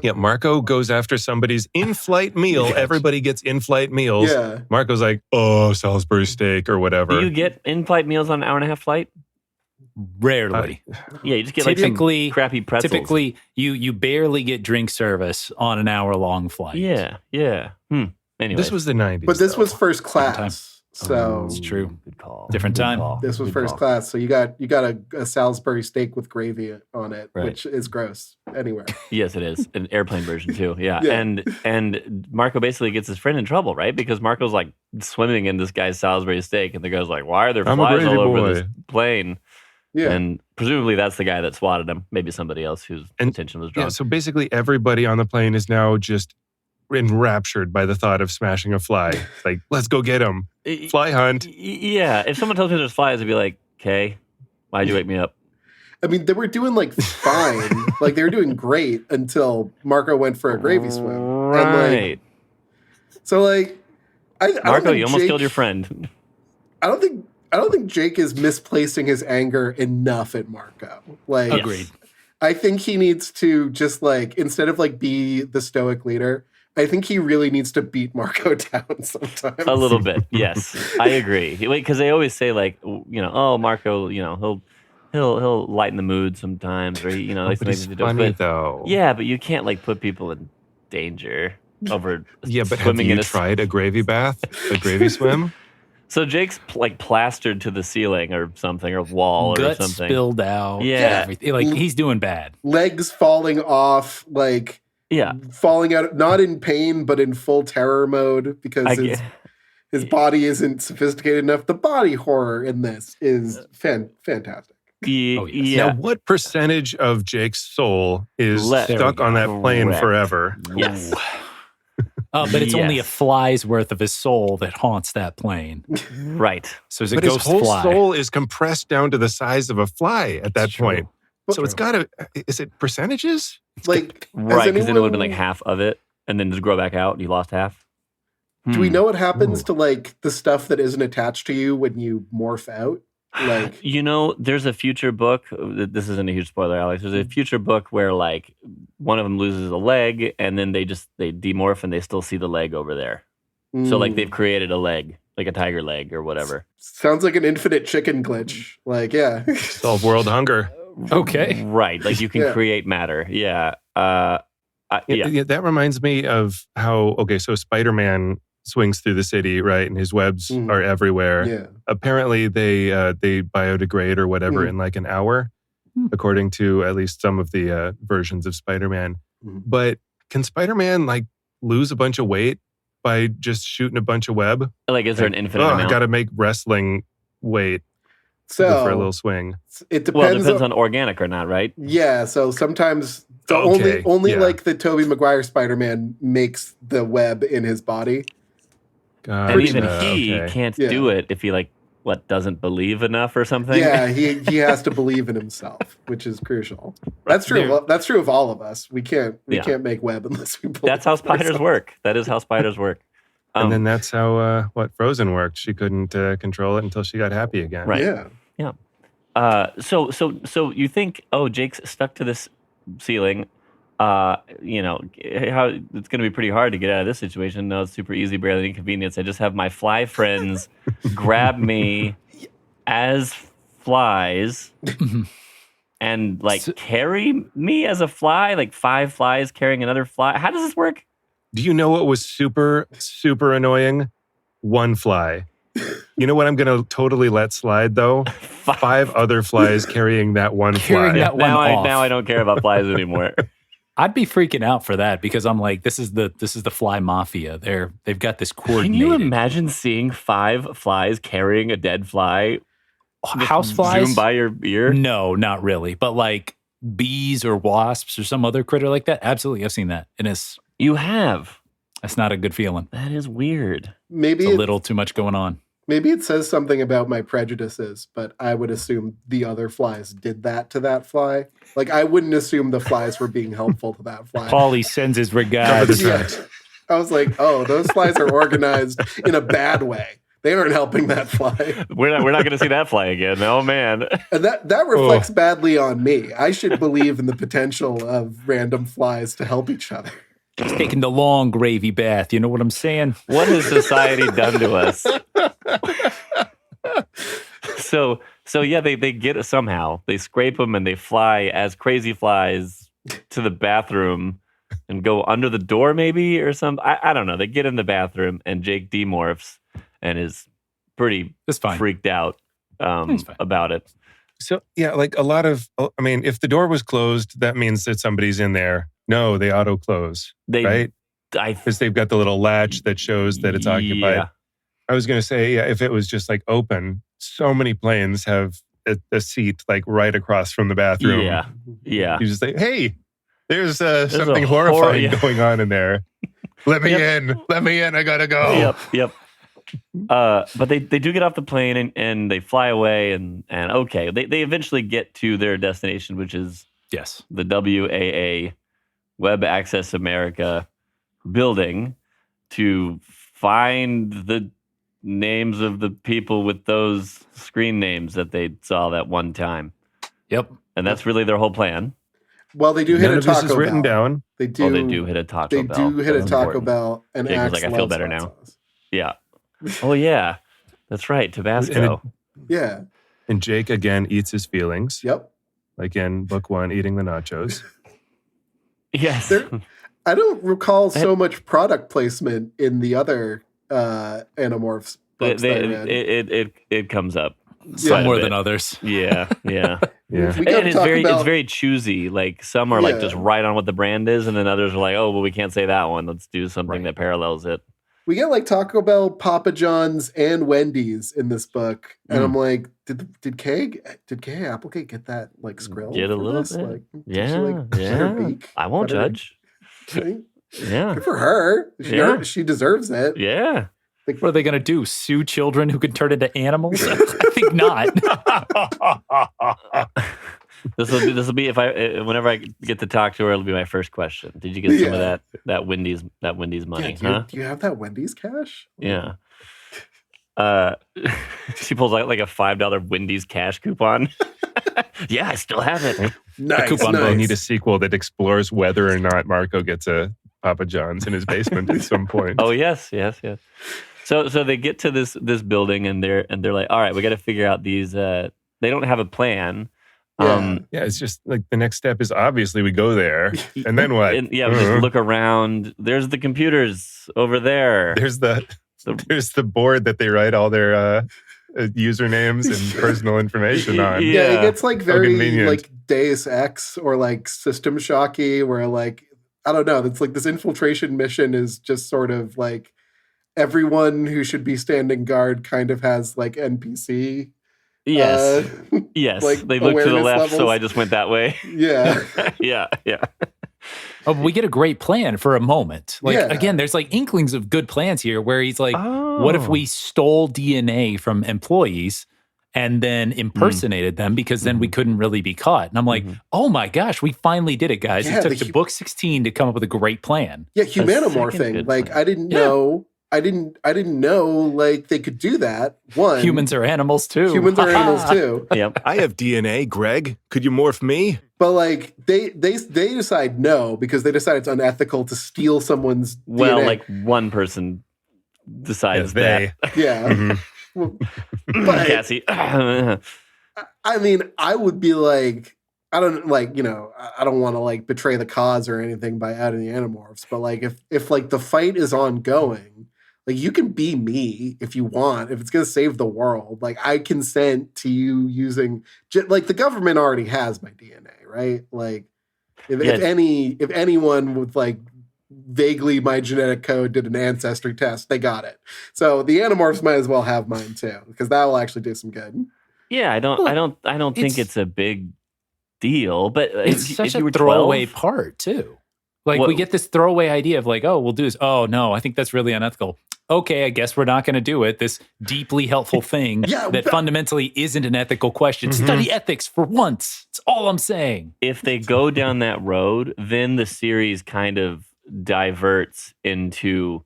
Yeah, Marco goes after somebody's in-flight meal. Everybody gets in-flight meals. Yeah. Marco's like, oh, Salisbury steak or whatever. Do you get in-flight meals on an hour-and-a-half flight? Rarely. You just get some crappy pretzels. Typically, you barely get drink service on an hour-long flight. Yeah. Anyway. This was the 90s. But this was first class. So it's true. Good call. Different time. This was first class. So you got a Salisbury steak with gravy on it, which is gross anywhere. Yes, it is. An airplane version too. Yeah. And Marco basically gets his friend in trouble, right? Because Marco's swimming in this guy's Salisbury steak, and the guy's like, why are there flies all over this plane? Yeah. And presumably that's the guy that swatted him. Maybe somebody else whose attention was drawn. Yeah, so basically everybody on the plane is now just enraptured by the thought of smashing a fly. Let's go get him. Fly hunt. Yeah. If someone tells me there's flies, I'd be like, okay, why'd you wake me up? I mean, they were doing fine. They were doing great until Marco went for a gravy swim. Right. So like, Marco, you almost killed your friend. I don't think Jake is misplacing his anger enough at Marco. Like, agreed. I think he needs to just like, instead of like be the stoic leader, I think he really needs to beat Marco down sometimes. A little bit, yes, I agree. Because they always say like, oh, Marco, he'll lighten the mood sometimes, or but he's funny though. Yeah, but you can't like put people in danger over. Yeah, but have you tried a gravy bath, a gravy swim? So Jake's like plastered to the ceiling or something, or wall Guts or something. Spilled out. Yeah, everything. Like he's doing bad. Legs falling off, like. Yeah, falling out, not in pain, but in full terror mode because his body isn't sophisticated enough. The body horror in this is fantastic. Yeah. Now, what percentage of Jake's soul is stuck on that plane forever? Yes. But it's only a fly's worth of his soul that haunts that plane. Right. So it's a but ghost his whole fly. soul is compressed down to the size of a fly at that point. So it's got to, is it percentages? Like, right, because then it would have been like half of it, and then just grow back out, and you lost half. Do we know what happens to like the stuff that isn't attached to you when you morph out? Like, there's a future book. This isn't a huge spoiler, Alex. There's a future book where like one of them loses a leg, and then they demorph, and they still see the leg over there. So like they've created a leg, like a tiger leg or whatever. Sounds like an infinite chicken glitch. Like, yeah, solve world hunger. Okay. Right. Like you can create matter. Yeah. Yeah. That reminds me of how, so Spider-Man swings through the city, right? And his webs are everywhere. Yeah. Apparently they biodegrade or whatever in like an hour, according to at least some of the versions of Spider-Man. But can Spider-Man like lose a bunch of weight by just shooting a bunch of web? Like, is there an infinite amount? I got to make wrestling weight. So for a little swing. It depends. Well, it depends on organic or not, right? Yeah. So sometimes only like the Tobey Maguire Spider-Man makes the web in his body. And even he can't do it if he doesn't believe enough or something. Yeah, he has to believe in himself, which is crucial. That's true. That's true of all of us. We can't make web unless we believe. That's how spiders work. That is how spiders work. And then that's how Frozen worked. She couldn't control it until she got happy again. Right. Yeah. So you think, Jake's stuck to this ceiling. How it's going to be pretty hard to get out of this situation. No, it's super easy, barely inconvenience. I just have my fly friends grab me as flies and carry me as a fly, like 5 flies carrying another fly. How does this work? Do you know what was super, super annoying? 1 fly. You know what I'm going to totally let slide, though? 5 other flies carrying that 1 fly. Now I don't care about flies anymore. I'd be freaking out for that because I'm like, this is the fly mafia. They've got this coordinated. Can you imagine seeing 5 flies carrying a dead fly? House flies? Zoom by your ear? No, not really. But like bees or wasps or some other critter like that? Absolutely. I've seen that. And You have? That's not a good feeling. That is weird. Maybe it's a little too much going on. Maybe it says something about my prejudices, but I would assume the other flies did that to that fly. Like, I wouldn't assume the flies were being helpful to that fly. Paulie sends his regards. Yeah. I was like, those flies are organized in a bad way. They aren't helping that fly. We're not going to see that fly again. Oh, man. And that reflects badly on me. I should believe in the potential of random flies to help each other. He's taking the long gravy bath. You know what I'm saying? What has society done to us? So yeah, they get it somehow. They scrape them and they fly as crazy flies to the bathroom and go under the door maybe or something. I don't know. They get in the bathroom and Jake demorphs and is pretty freaked out about it. So yeah, like a lot of, if the door was closed, that means that somebody's in there. No, they auto close, right? Because they've got the little latch that shows that it's occupied. Yeah. I was going to say, if it was just like open, so many planes have a seat like right across from the bathroom. Yeah. You just say, hey, there's something horrifying going on in there. Let me in. Let me in. I gotta go. Yep. But they do get off the plane and they fly away and okay, they eventually get to their destination, which is the WAA, Web Access America building. to find the names of the people with those screen names that they saw that one time. Yep. And that's really their whole plan. Well, they do hit a Taco Bell. This is written down. They do. They do hit a Taco Bell. They do hit a Taco important. Bell. And Jake was like, I feel better now. Sauce. Yeah. Oh, yeah. That's right. Tabasco. Yeah. And Jake, again, eats his feelings. Yep. Like in book 1, eating the nachos. Yes. I don't recall so much product placement in the other Animorphs books that I read. It comes up. Some more than others. Yeah. Yeah. And it's very choosy. Like some are like just right on what the brand is, and then others are like, oh, well, we can't say that one. Let's do something that parallels it. We get like Taco Bell, Papa John's, and Wendy's in this book, and I'm like, did Kay Applegate get that like skrill? Get a little this? bit. Like, Yeah. I won't judge. Yeah. Good for her. She deserves it. Yeah. What are they going to do? Sue children who can turn into animals? I think not. This will be whenever I get to talk to her, it'll be my first question. Did you get some of that Wendy's money? Do you have that Wendy's cash? Yeah. She pulls out like a $5 Wendy's cash coupon. Yeah, I still have it. Nice. I need a sequel that explores whether or not Marco gets a Papa John's in his basement at some point. Oh yes. So they get to this building and they're like, all right, we got to figure out these. They don't have a plan. It's just like the next step is obviously we go there, and then what? We just look around. There's the computers over there. There's the board that they write all their usernames and personal information on. Yeah, it gets like very like Deus Ex or like System Shocky, where like I don't know. It's like this infiltration mission is just sort of like everyone who should be standing guard kind of has like NPC. Yes. Like they look to the left, levels. so I just went that way. Yeah. Yeah. Oh, we get a great plan for a moment. Like again, there's like inklings of good plans here where he's like, what if we stole DNA from employees and then impersonated them because then we couldn't really be caught? And I'm like, oh my gosh, we finally did it, guys. It took to book 16 to come up with a great plan. Yeah, humanimorphing. Like I didn't know. I didn't know like they could do that. One, humans are animals too. Yep. I have DNA, Greg. Could you morph me? But like they decide no because they decide it's unethical to steal someone's DNA. Like one person decides that. Yeah. But Cassie. I mean, I would be like, I don't like, I don't want to like betray the cause or anything by adding the Animorphs, but like if like the fight is ongoing, like you can be me if you want, if it's going to save the world. Like I consent to you using, like the government already has my DNA, right? Like if anyone with like vaguely my genetic code did an ancestry test, they got it. So the Animorphs might as well have mine too, because that will actually do some good. Yeah, I don't think it's a big deal, but it's such a throwaway part too. Like we get this throwaway idea of like, oh, we'll do this. Oh no, I think that's really unethical. Okay, I guess we're not going to do it. This deeply helpful thing that fundamentally isn't an ethical question. Study ethics for once. It's all I'm saying. If they go down that road, then the series kind of diverts into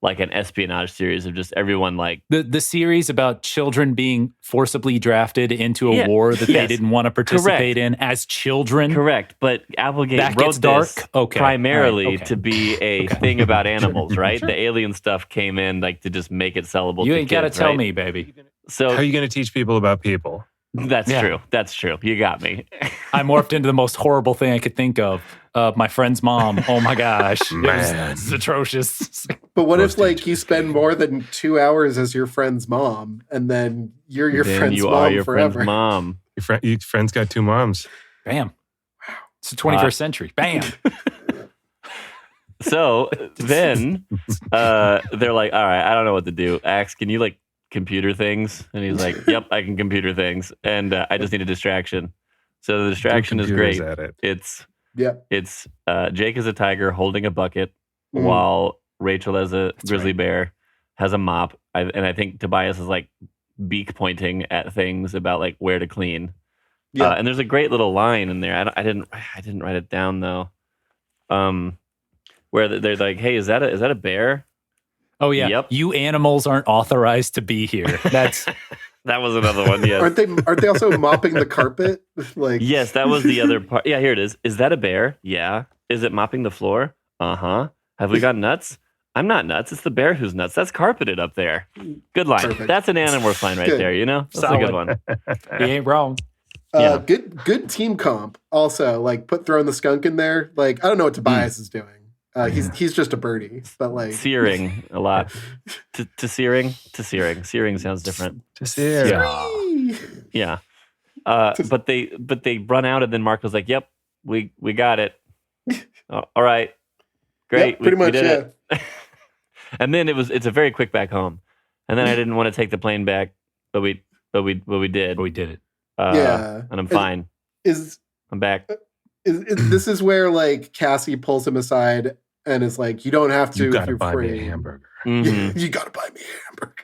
like an espionage series of just everyone like the series about children being forcibly drafted into a war that they didn't want to participate in as children. Correct, but Applegate wrote this primarily to be a thing about animals, right? The alien stuff came in like to just make it sellable. You to ain't got to kids, tell right? me, baby. So how are you going to teach people about people? That's true. That's true. You got me. I morphed into the most horrible thing I could think of. My friend's mom. Oh my gosh. It's atrocious. But what if like you spend more than 2 hours as your friend's mom and then you're your friend's mom are your forever? Friend's mom. Your friend's got 2 moms. Bam. Wow. It's the 21st century. Bam. So then they're like, all right, I don't know what to do. Axe, can you like computer things? And he's like, yep, I can computer things. And I just need a distraction. So the distraction is great. It's Jake is a tiger holding a bucket while Rachel as a grizzly bear has a mop. And I think Tobias is like beak pointing at things about like where to clean. Yeah. And there's a great little line in there. I didn't write it down though. Where they're like, hey, is that a bear? Oh yeah. Yep. You animals aren't authorized to be here. That's that was another one. Yes. Aren't they also mopping the carpet? Like yes, that was the other part. Yeah, here it is. Is that a bear? Yeah. Is it mopping the floor? Uh-huh. Have we got nuts? I'm not nuts. It's the bear who's nuts. That's carpeted up there. Good line. Perfect. That's an Animorphs line right there, you know? That's a good one. He ain't wrong. Yeah. Good team comp. Also, like throwing the skunk in there. Like I don't know what Tobias is doing. He's just a birdie, but like searing a lot. To searing. Searing sounds different. To sear. Yeah. But they run out, and then Mark was like, "Yep, we got it. All right, great, yep, pretty much, we did it." And then it's a very quick back home. And then I didn't want to take the plane back, but we did. But we did it. And I'm fine. I'm back. This is where like Cassie pulls him aside and is like, "You don't have to. You if gotta you're buy free. me a hamburger. Mm-hmm. You gotta buy me a hamburger."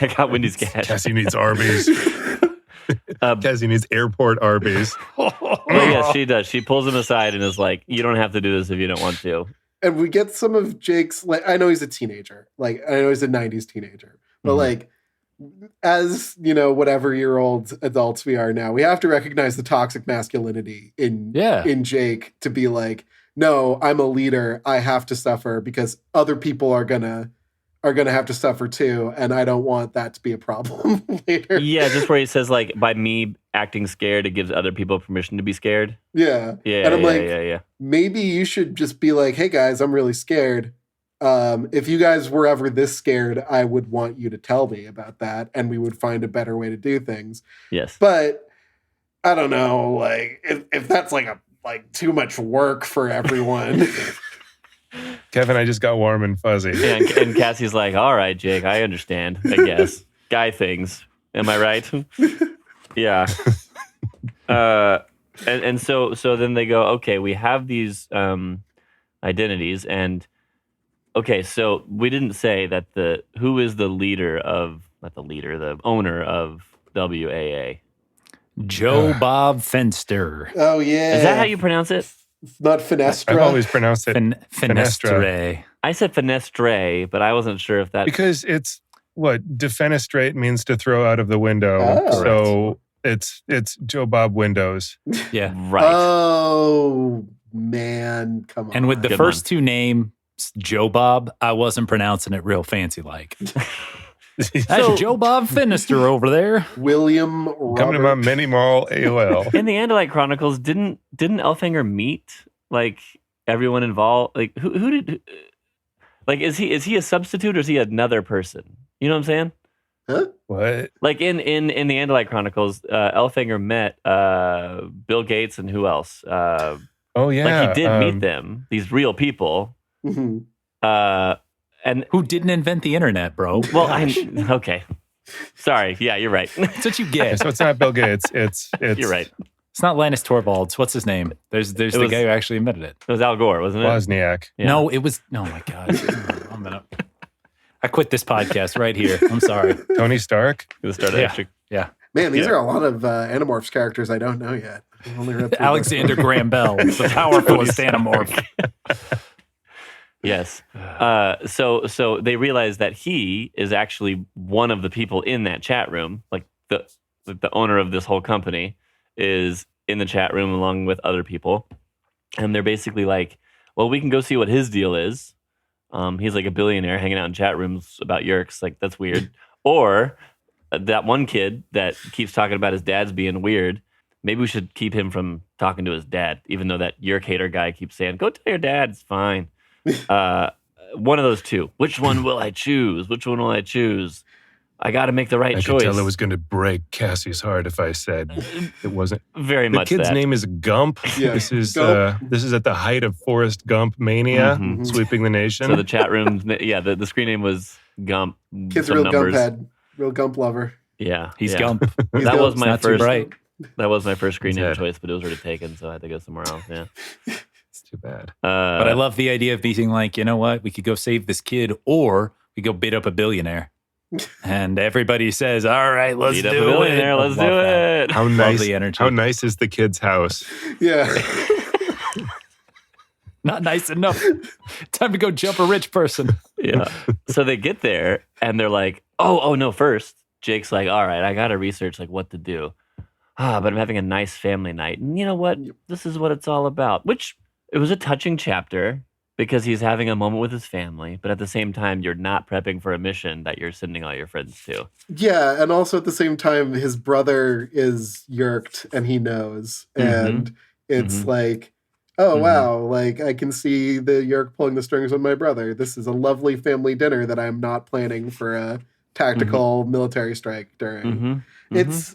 I got Wendy's cash. Cassie needs Arby's. Cassie needs airport Arby's. Oh, yeah, she does. She pulls him aside and is like, "You don't have to do this if you don't want to." And we get some of Jake's, like, I know he's a teenager. Like, I know he's a 90s teenager. But, like, as, you know, whatever-year-old adults we are now, we have to recognize the toxic masculinity in Jake to be like, no, I'm a leader. I have to suffer because other people are gonna have to suffer too, and I don't want that to be a problem later. Yeah, just where he says, like, by me acting scared, it gives other people permission to be scared. Yeah. Yeah, and I'm yeah. Maybe you should just be like, hey guys, I'm really scared. If you guys were ever this scared, I would want you to tell me about that, and we would find a better way to do things. Yes. But I don't know, like, if that's like too much work for everyone. Kevin, I just got warm and fuzzy. Yeah, and Cassie's like, all right, Jake, I understand, I guess. Guy things. Am I right? Yeah. And so then they go, okay, we have these identities, and okay, so we didn't say that who is the the owner of WAA? Joe Bob Fenster. Oh, yeah. Is that how you pronounce it? Not Fenestra. I've always pronounced it Fenestre. I said Fenestre, but I wasn't sure if that... Because it's what defenestrate means to throw out of the window. Oh. So it's Joe Bob Windows. Yeah. Right. Oh, man. Come on. And with the Good first two names, Joe Bob, I wasn't pronouncing it real fancy like. That's Joe Bob Finister over there. William Robert. Come to my mini mall AOL. In the Andalite Chronicles, didn't Elfhanger meet like everyone involved? Like who did? Like is he a substitute or is he another person? You know what I'm saying? Huh? What? Like in the Andalite Chronicles, Elfhanger met Bill Gates and who else? Oh yeah, like he did meet them. These real people. Mm-hmm. And who didn't invent the internet, bro? Well, okay. Sorry. Yeah, you're right. That's what you get. So it's not Bill Gates. It's You're right. It's not Linus Torvalds. What's his name? There's the guy who actually invented it. It was Al Gore, wasn't it? Wozniak. Yeah. No, it was. Oh my god! I quit this podcast right here. I'm sorry. Tony Stark. Yeah. Man, these are a lot of Animorphs characters I don't know yet. I've only read Alexander Graham Bell, the powerfulest Animorph. Yes. So they realize that he is actually one of the people in that chat room. Like the owner of this whole company is in the chat room along with other people. And they're basically like, well, we can go see what his deal is. He's like a billionaire hanging out in chat rooms about Yeerks. Like, that's weird. Or that one kid that keeps talking about his dad's being weird. Maybe we should keep him from talking to his dad, even though that Yeerk hater guy keeps saying, go tell your dad, it's fine. One of those two. Which one will I choose? I got to make the right choice. I could tell it was going to break Cassie's heart if I said it wasn't. Very much. The kid's name is Gump. Yeah. This is at the height of Forrest Gump mania, sweeping the nation. So the chat room, the screen name was Gump. Kid's a real Gump head, real Gump lover. Yeah, he's Gump. That was my first. That was my first screen name choice, but it was already taken, so I had to go somewhere else. Yeah. It's too bad. But I love the idea of being like, you know what? We could go save this kid, or we go beat up a billionaire. And everybody says, all right, let's do it. Let's do it. How nice, the energy. How nice is the kid's house? Yeah. Not nice enough. Time to go jump a rich person. Yeah. So they get there and they're like, oh no, first Jake's like, all right, I got to research like what to do. But I'm having a nice family night. And you know what? This is what it's all about. Which it was a touching chapter because he's having a moment with his family. But at the same time, you're not prepping for a mission that you're sending all your friends to. Yeah. And also at the same time, his brother is Yeerked and he knows. And it's like, oh, wow. Like I can see the Yeerk pulling the strings on my brother. This is a lovely family dinner that I'm not planning for a tactical military strike during. It's...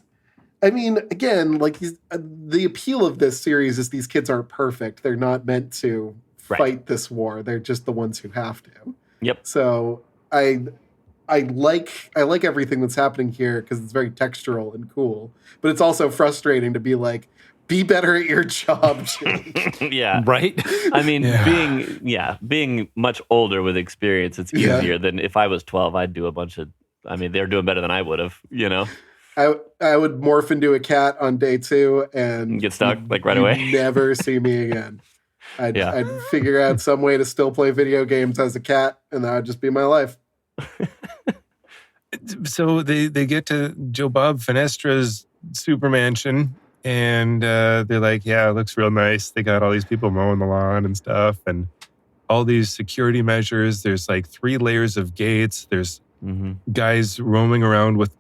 I mean, again, like the appeal of this series is these kids aren't perfect. They're not meant to fight this war. They're just the ones who have to. Yep. So I like everything that's happening here because it's very textural and cool. But it's also frustrating to be like, be better at your job, Jake. Yeah. Right? I mean, being much older with experience, it's easier than if I was 12, I'd do a bunch of, I mean, they're doing better than I would have, you know? I would morph into a cat on day 2 and get stuck like right away. Never see me again. I'd figure out some way to still play video games as a cat, and that would just be my life. So they get to Joe Bob Finestra's super mansion, and they're like, yeah, it looks real nice. They got all these people mowing the lawn and stuff, and all these security measures. There's like 3 layers of gates. There's guys roaming around with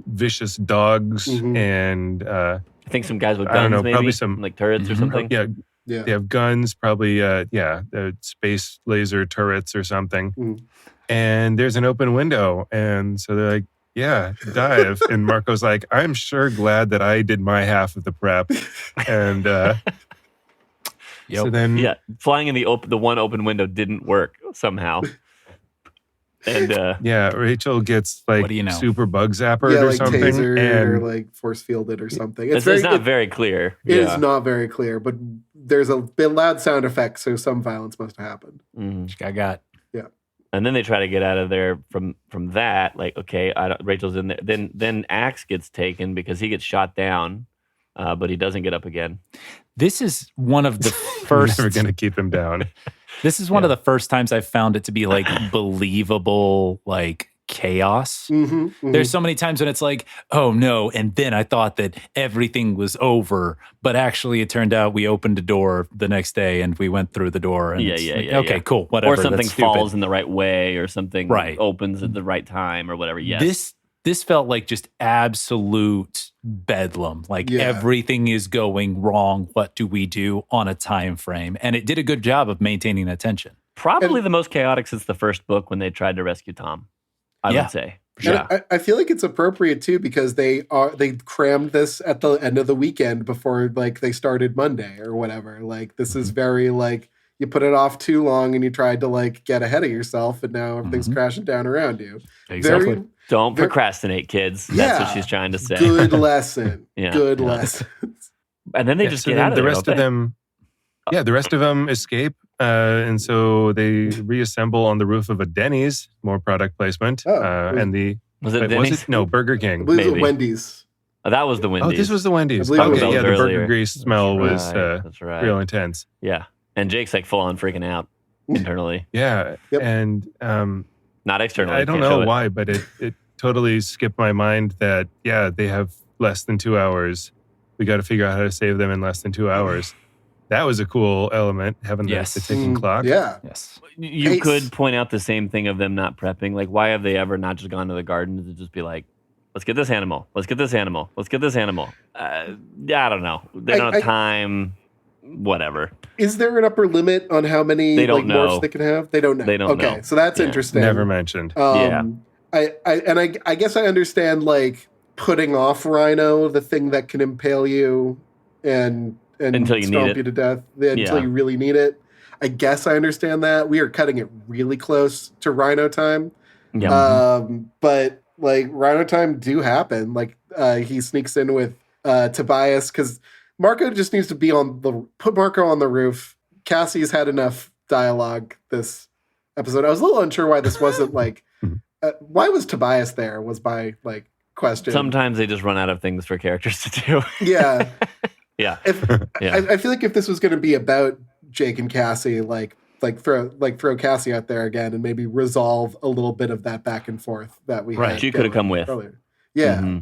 vicious dogs and I think some guys with guns, maybe probably some like turrets or something. Yeah, they have guns, probably space laser turrets or something. And there's an open window, and so they're like, yeah, dive. And Marco's like, I'm sure glad that I did my half of the prep. And so then flying in the one open window didn't work somehow. And Rachel gets like super bug zappered or like something, tasered or like force fielded or something. It's not very clear. It is not very clear, but there's a bit loud sound effect, so some violence must have happened. I got. Yeah. And then they try to get out of there from that. Like, okay, Rachel's in there. Then Axe gets taken because he gets shot down, but he doesn't get up again. This is one of the first. We're going to keep him down. This is one of the first times I've found it to be like believable, like chaos. There's so many times when it's like, oh no, and then I thought that everything was over, but actually it turned out we opened a door the next day and we went through the door. And okay, cool, whatever. Or something falls in the right way, or something opens at the right time, or whatever. Yes. This felt like just absolute bedlam. Like everything is going wrong. What do we do on a time frame? And it did a good job of maintaining that tension. Probably the most chaotic since the first book when they tried to rescue Tom, I would say. Yeah. I feel like it's appropriate too because they crammed this at the end of the weekend before like they started Monday or whatever. Like this is very like you put it off too long and you tried to like get ahead of yourself and now everything's crashing down around you. Exactly. Don't procrastinate, kids. That's what she's trying to say. Good lesson. Good lesson. And then they just get out of there. The rest of them, the rest of them escape. And so they reassemble on the roof of a Denny's, more product placement. And was it Denny's? No, Burger King. I believe it was Wendy's. Oh, that was the Wendy's. Oh, this was the Wendy's. Okay, the burger grease smell was real intense. Yeah. And Jake's like full on freaking out internally. And not externally. I don't know why, but it totally skipped my mind that, they have less than 2 hours. We got to figure out how to save them in less than 2 hours. That was a cool element, having the ticking clock. Yeah. Yes. You could point out the same thing of them not prepping. Like, why have they ever not just gone to the garden to just be like, let's get this animal. Let's get this animal. Let's get this animal. I don't know. They don't have time. Whatever. Is there an upper limit on how many morphs they can have? They don't know. They don't know. Okay, so that's interesting. Never mentioned. I guess I understand like putting off Rhino, the thing that can impale you and until you stomp you to death until you really need it. I guess I understand that. We are cutting it really close to Rhino time. Yeah. But like Rhino time do happen. Like he sneaks in with Tobias because Marco just needs to put Marco on the roof. Cassie's had enough dialogue this episode. I was a little unsure why this wasn't like, why was Tobias there was my like question. Sometimes they just run out of things for characters to do. Yeah. Yeah. I feel like if this was going to be about Jake and Cassie throw Cassie out there again and maybe resolve a little bit of that back and forth that we had. She could have come with earlier. Yeah,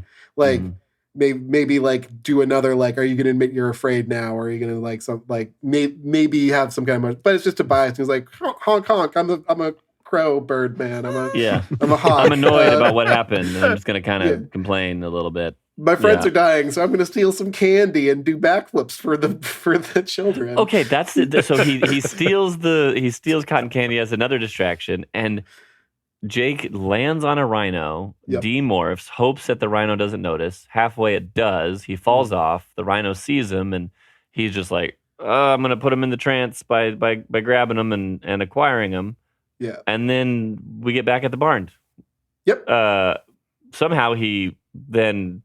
maybe like do another like, are you going to admit you're afraid now, or are you going to like some like maybe have some kind of, but it's just a bias. He's like honk honk. I'm a crow bird man. I'm a hawk. I'm annoyed about what happened. And I'm just going to kind of complain a little bit. My friends are dying, so I'm going to steal some candy and do backflips for the children. Okay, that's it. So he steals cotton candy as another distraction, and Jake lands on a rhino, demorphs, hopes that the rhino doesn't notice. Halfway it does. He falls off. The rhino sees him, and he's just like, I'm going to put him in the trance by grabbing him and acquiring him. Yeah. And then we get back at the barn. Yep. Somehow he then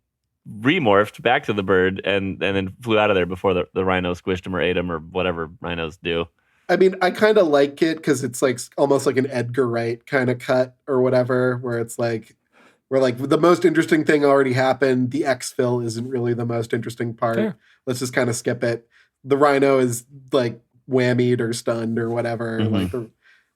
remorphed back to the bird and then flew out of there before the rhino squished him or ate him or whatever rhinos do. I mean, I kind of like it because it's like almost like an Edgar Wright kind of cut or whatever, where it's like, where like the most interesting thing already happened. The exfil isn't really the most interesting part. Fair. Let's just kind of skip it. The rhino is like whammied or stunned or whatever. Like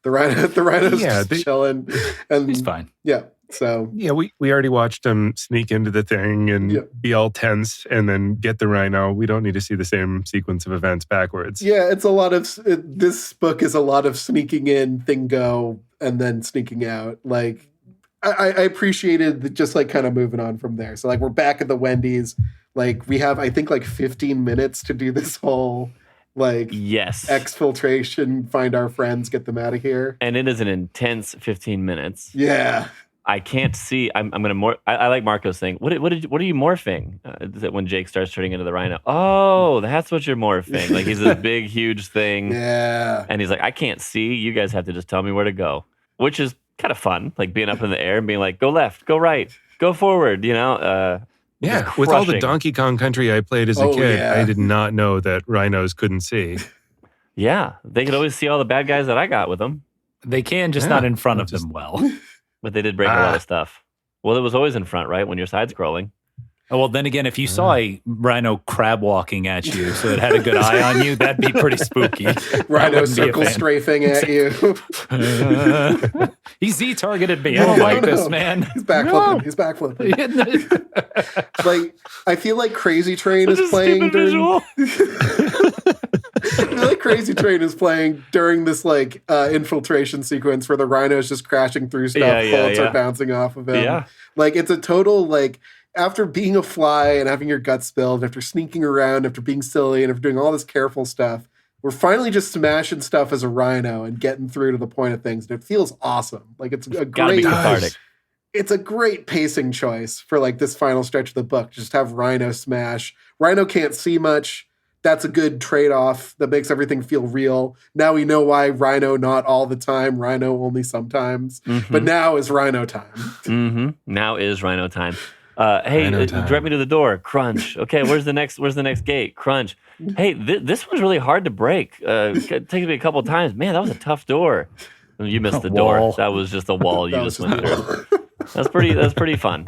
the rhino's just chilling, and he's fine. Yeah. So yeah, we already watched him sneak into the thing and be all tense and then get the rhino. We don't need to see the same sequence of events backwards. Yeah, it's a lot of this book is a lot of sneaking in, thing go, and then sneaking out. Like I appreciated just like kind of moving on from there. So like we're back at the Wendy's. Like we have I think like 15 minutes to do this whole like exfiltration, find our friends, get them out of here. And it is an intense 15 minutes. Yeah. I can't see. I'm gonna I like Marco's thing. What are you morphing? Is it when Jake starts turning into the rhino? Oh, that's what you're morphing. Like he's this big, huge thing. Yeah. And he's like, I can't see. You guys have to just tell me where to go, which is kind of fun. Like being up in the air and being like, go left, go right, go forward. You know. Yeah. With all the Donkey Kong Country I played as a kid, I did not know that rhinos couldn't see. Yeah, they could always see all the bad guys that I got with them. They can, just not in front of them well. But they did break a lot of stuff. Well, it was always in front, right? When you're side scrolling. Oh, well, then again, if you saw a rhino crab walking at you so it had a good eye on you, that'd be pretty spooky. Rhino circle strafing at you. He Z-targeted me. I don't like this, man. He's backflipping. He's backflipping. Like, I feel like Crazy Train is playing during... I feel like Crazy Train is playing during this like infiltration sequence where the rhino is just crashing through stuff, bullets are bouncing off of him. Yeah. Like it's a total like after being a fly and having your guts spilled, after sneaking around, after being silly, and after doing all this careful stuff, we're finally just smashing stuff as a rhino and getting through to the point of things. And it feels awesome. Like it's a great cathartic. It's a great pacing choice for like this final stretch of the book. Just have Rhino smash. Rhino can't see much. That's a good trade-off that makes everything feel real. Now we know why Rhino not all the time, Rhino only sometimes. But now is Rhino time. Now is Rhino time. Hey, direct me to the door. Crunch. Okay, where's the next gate? Crunch. Hey, this one's really hard to break. It takes me a couple times. Man, that was a tough door. You missed the door. That was just a wall you just went through. That's pretty fun.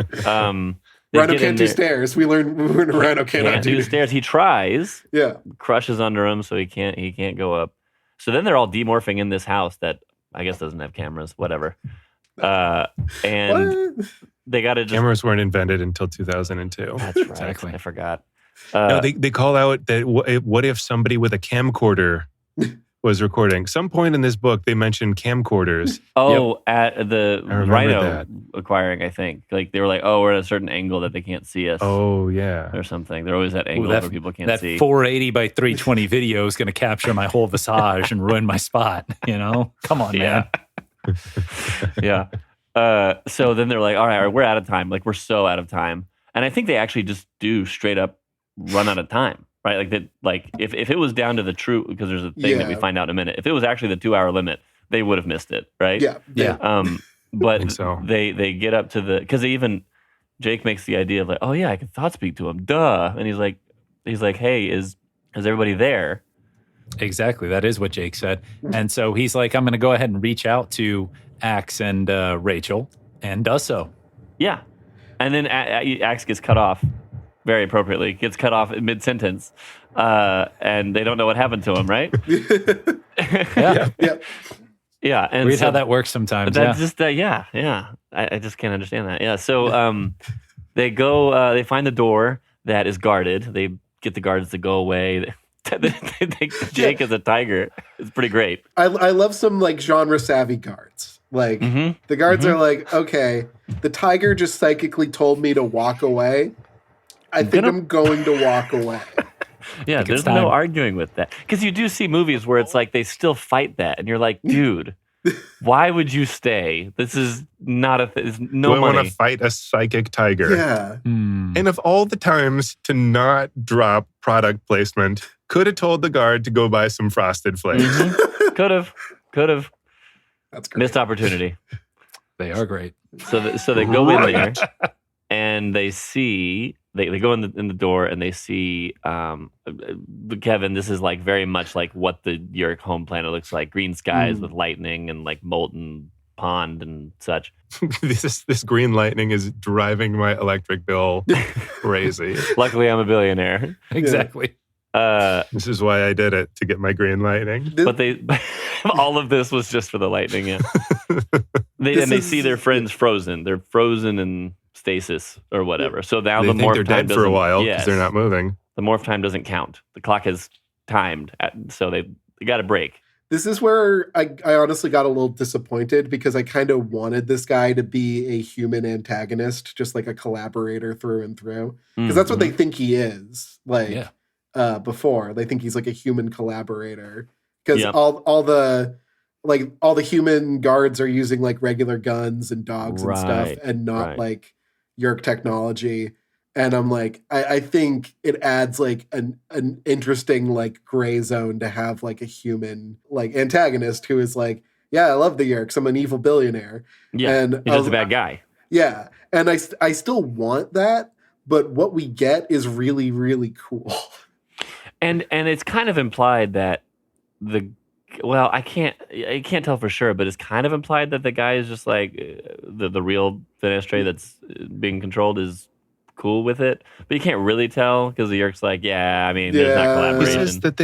Rhino can't do stairs. We learned Rhino cannot do stairs. He tries. Yeah. Crushes under him, so he can't go up. So then they're all demorphing in this house that I guess doesn't have cameras, whatever. And they got to just... Cameras weren't invented until 2002. That's right. Exactly. I forgot. No, they call out that what if somebody with a camcorder was recording. Some point in this book, they mentioned camcorders. Oh, at the Rhino acquiring, I think. Like they were like, oh, we're at a certain angle that they can't see us. Oh, yeah. Or something. They're always at angles where people can't see. That 480 by 320 video is going to capture my whole visage and ruin my spot. You know? Come on, man. Yeah. So then they're like, all right, we're out of time. Like we're so out of time. And I think they actually just do straight up run out of time. Right, like that. Like if it was down to the true, because there's a thing that we find out in a minute. If it was actually the 2-hour limit, they would have missed it. Right? Yeah. But so. they get up to the, because Jake makes the idea of like, oh yeah, I can thought speak to him. Duh. And he's like, hey, is everybody there? Exactly. That is what Jake said. And so he's like, I'm going to go ahead and reach out to Axe and Rachel, and does so. Yeah. And then Axe gets cut off. very appropriately, gets cut off mid-sentence, and they don't know what happened to him, right? Yeah, and weird how that works sometimes. That just I just can't understand that. Yeah, so they go, they find the door that is guarded. They get the guards to go away. They think Jake is a tiger. It's pretty great. I love some like genre savvy guards. Like the guards are like, okay, the tiger just psychically told me to walk away. I think I'm going to walk away. Yeah, there's no arguing with that. Because you do see movies where it's like they still fight that, and you're like, dude, why would you stay? This is not a no money. I want to fight a psychic tiger. Yeah. And of all the times to not drop product placement, could have told the guard to go buy some Frosted Flakes. Could have. That's great. Missed opportunity. They are great. So they go in there, and they see. They go in the door and they see Kevin. This is like very much like what the Yeerk home planet looks like: green skies with lightning and like molten pond and such. This green lightning is driving my electric bill crazy. Luckily, I'm a billionaire. Exactly. This is why I did it, to get my green lightning. But all of this was just for the lightning. Yeah. They see their friends frozen. They're frozen in stasis or whatever. So now they the think morph they're time dead for a while because they're not moving. The morph time doesn't count. The clock is timed, so they got a break. This is where I honestly got a little disappointed because I kind of wanted this guy to be a human antagonist, just like a collaborator through and through. Because that's what they think he is. Like before, they think he's like a human collaborator. Because all the human guards are using like regular guns and dogs and stuff, and not like Yeerk technology. And I'm like, I think it adds like an interesting like gray zone to have like a human like antagonist who is like, yeah, I love the Yeerks. I'm an evil billionaire. Yeah, and he's just a bad guy. Yeah, and I still want that, but what we get is really, really cool. And it's kind of implied that I can't tell for sure, but it's kind of implied that the guy is just like the real Fenestre that's being controlled is cool with it, but you can't really tell because the Yeerk's like, there's not collaboration. He says that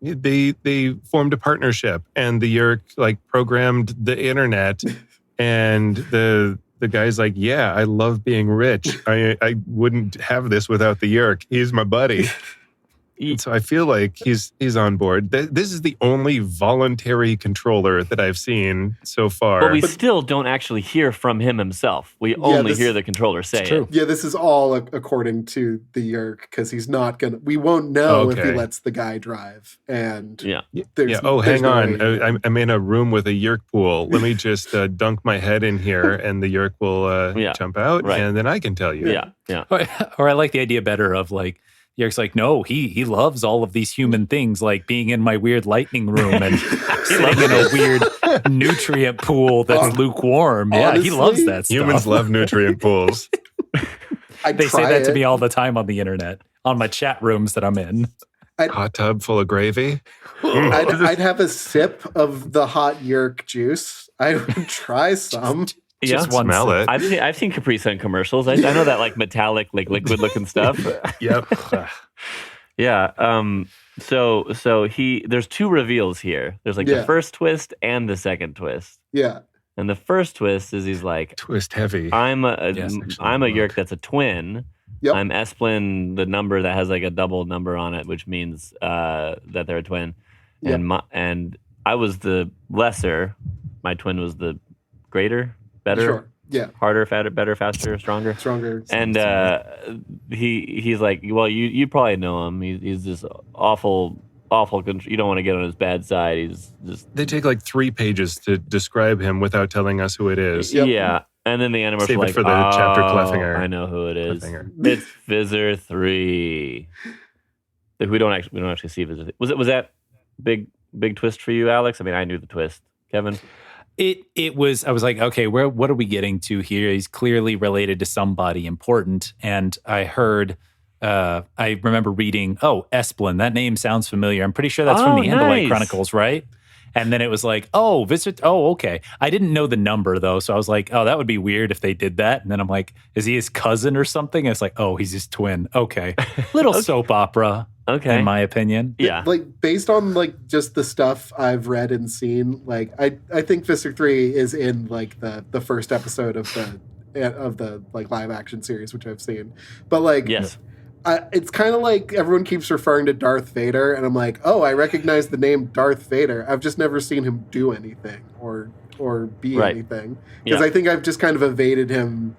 they formed a partnership, and the Yeerk like programmed the internet, and the guy's like, yeah, I love being rich. I wouldn't have this without the Yeerk. He's my buddy. And so I feel like he's on board. This is the only voluntary controller that I've seen so far. But we still don't actually hear from him himself. We only hear the controller say it. Yeah, this is all according to the Yeerk, because he's not going to... We won't know if he lets the guy drive. And hang on. I'm in a room with a Yeerk pool. Let me just dunk my head in here, and the Yeerk will jump out, and then I can tell you. Yeah. Or I like the idea better of like, Yeerk's like, no, he loves all of these human things, like being in my weird lightning room and sitting in a weird nutrient pool that's lukewarm. Honestly, he loves that stuff. Humans love nutrient pools. They say that to me all the time on the internet, on my chat rooms that I'm in. Hot tub full of gravy. I'd have a sip of the hot Yeerk juice. I would try some. Just smell it. I've seen Capri Sun commercials. I know that like metallic, like liquid looking stuff. Yep. Yeah. So there's two reveals here. There's like the first twist and the second twist. Yeah. And the first twist is he's like, twist heavy. I'm a Yeerk that's a twin. Yep. I'm Esplin, the number that has like a double number on it, which means that they're a twin. Yep. And I was the lesser. My twin was the greater. Better, sure. Yeah, harder, fatter, better, faster, stronger. And he's like, well, you probably know him. He's this awful. You don't want to get on his bad side. He's just. They take like 3 pages to describe him without telling us who it is. Yep. Yeah, and then the Animorphs save are like, it for the chapter cliffhanger. I know who it is. It's Fizzer 3. We don't actually see Fizzer. Was that big twist for you, Alex? I mean, I knew the twist. Kevin. It was, I was like, okay, what are we getting to here? He's clearly related to somebody important. And I heard, I remember reading, Esplin, that name sounds familiar. I'm pretty sure that's from the Andalite Chronicles, right? And then it was like, oh, okay. I didn't know the number though. So I was like, oh, that would be weird if they did that. And then I'm like, is he his cousin or something? And it's like, oh, he's his twin. Okay. Little soap opera. Okay. In my opinion. Yeah. Like based on like just the stuff I've read and seen, like I think Visser 3 is in like the first episode of the like live action series, which I've seen. But like, yes. It's kind of like everyone keeps referring to Darth Vader, and I'm like, oh, I recognize the name Darth Vader. I've just never seen him do anything or be anything. Because I think I've just kind of evaded him,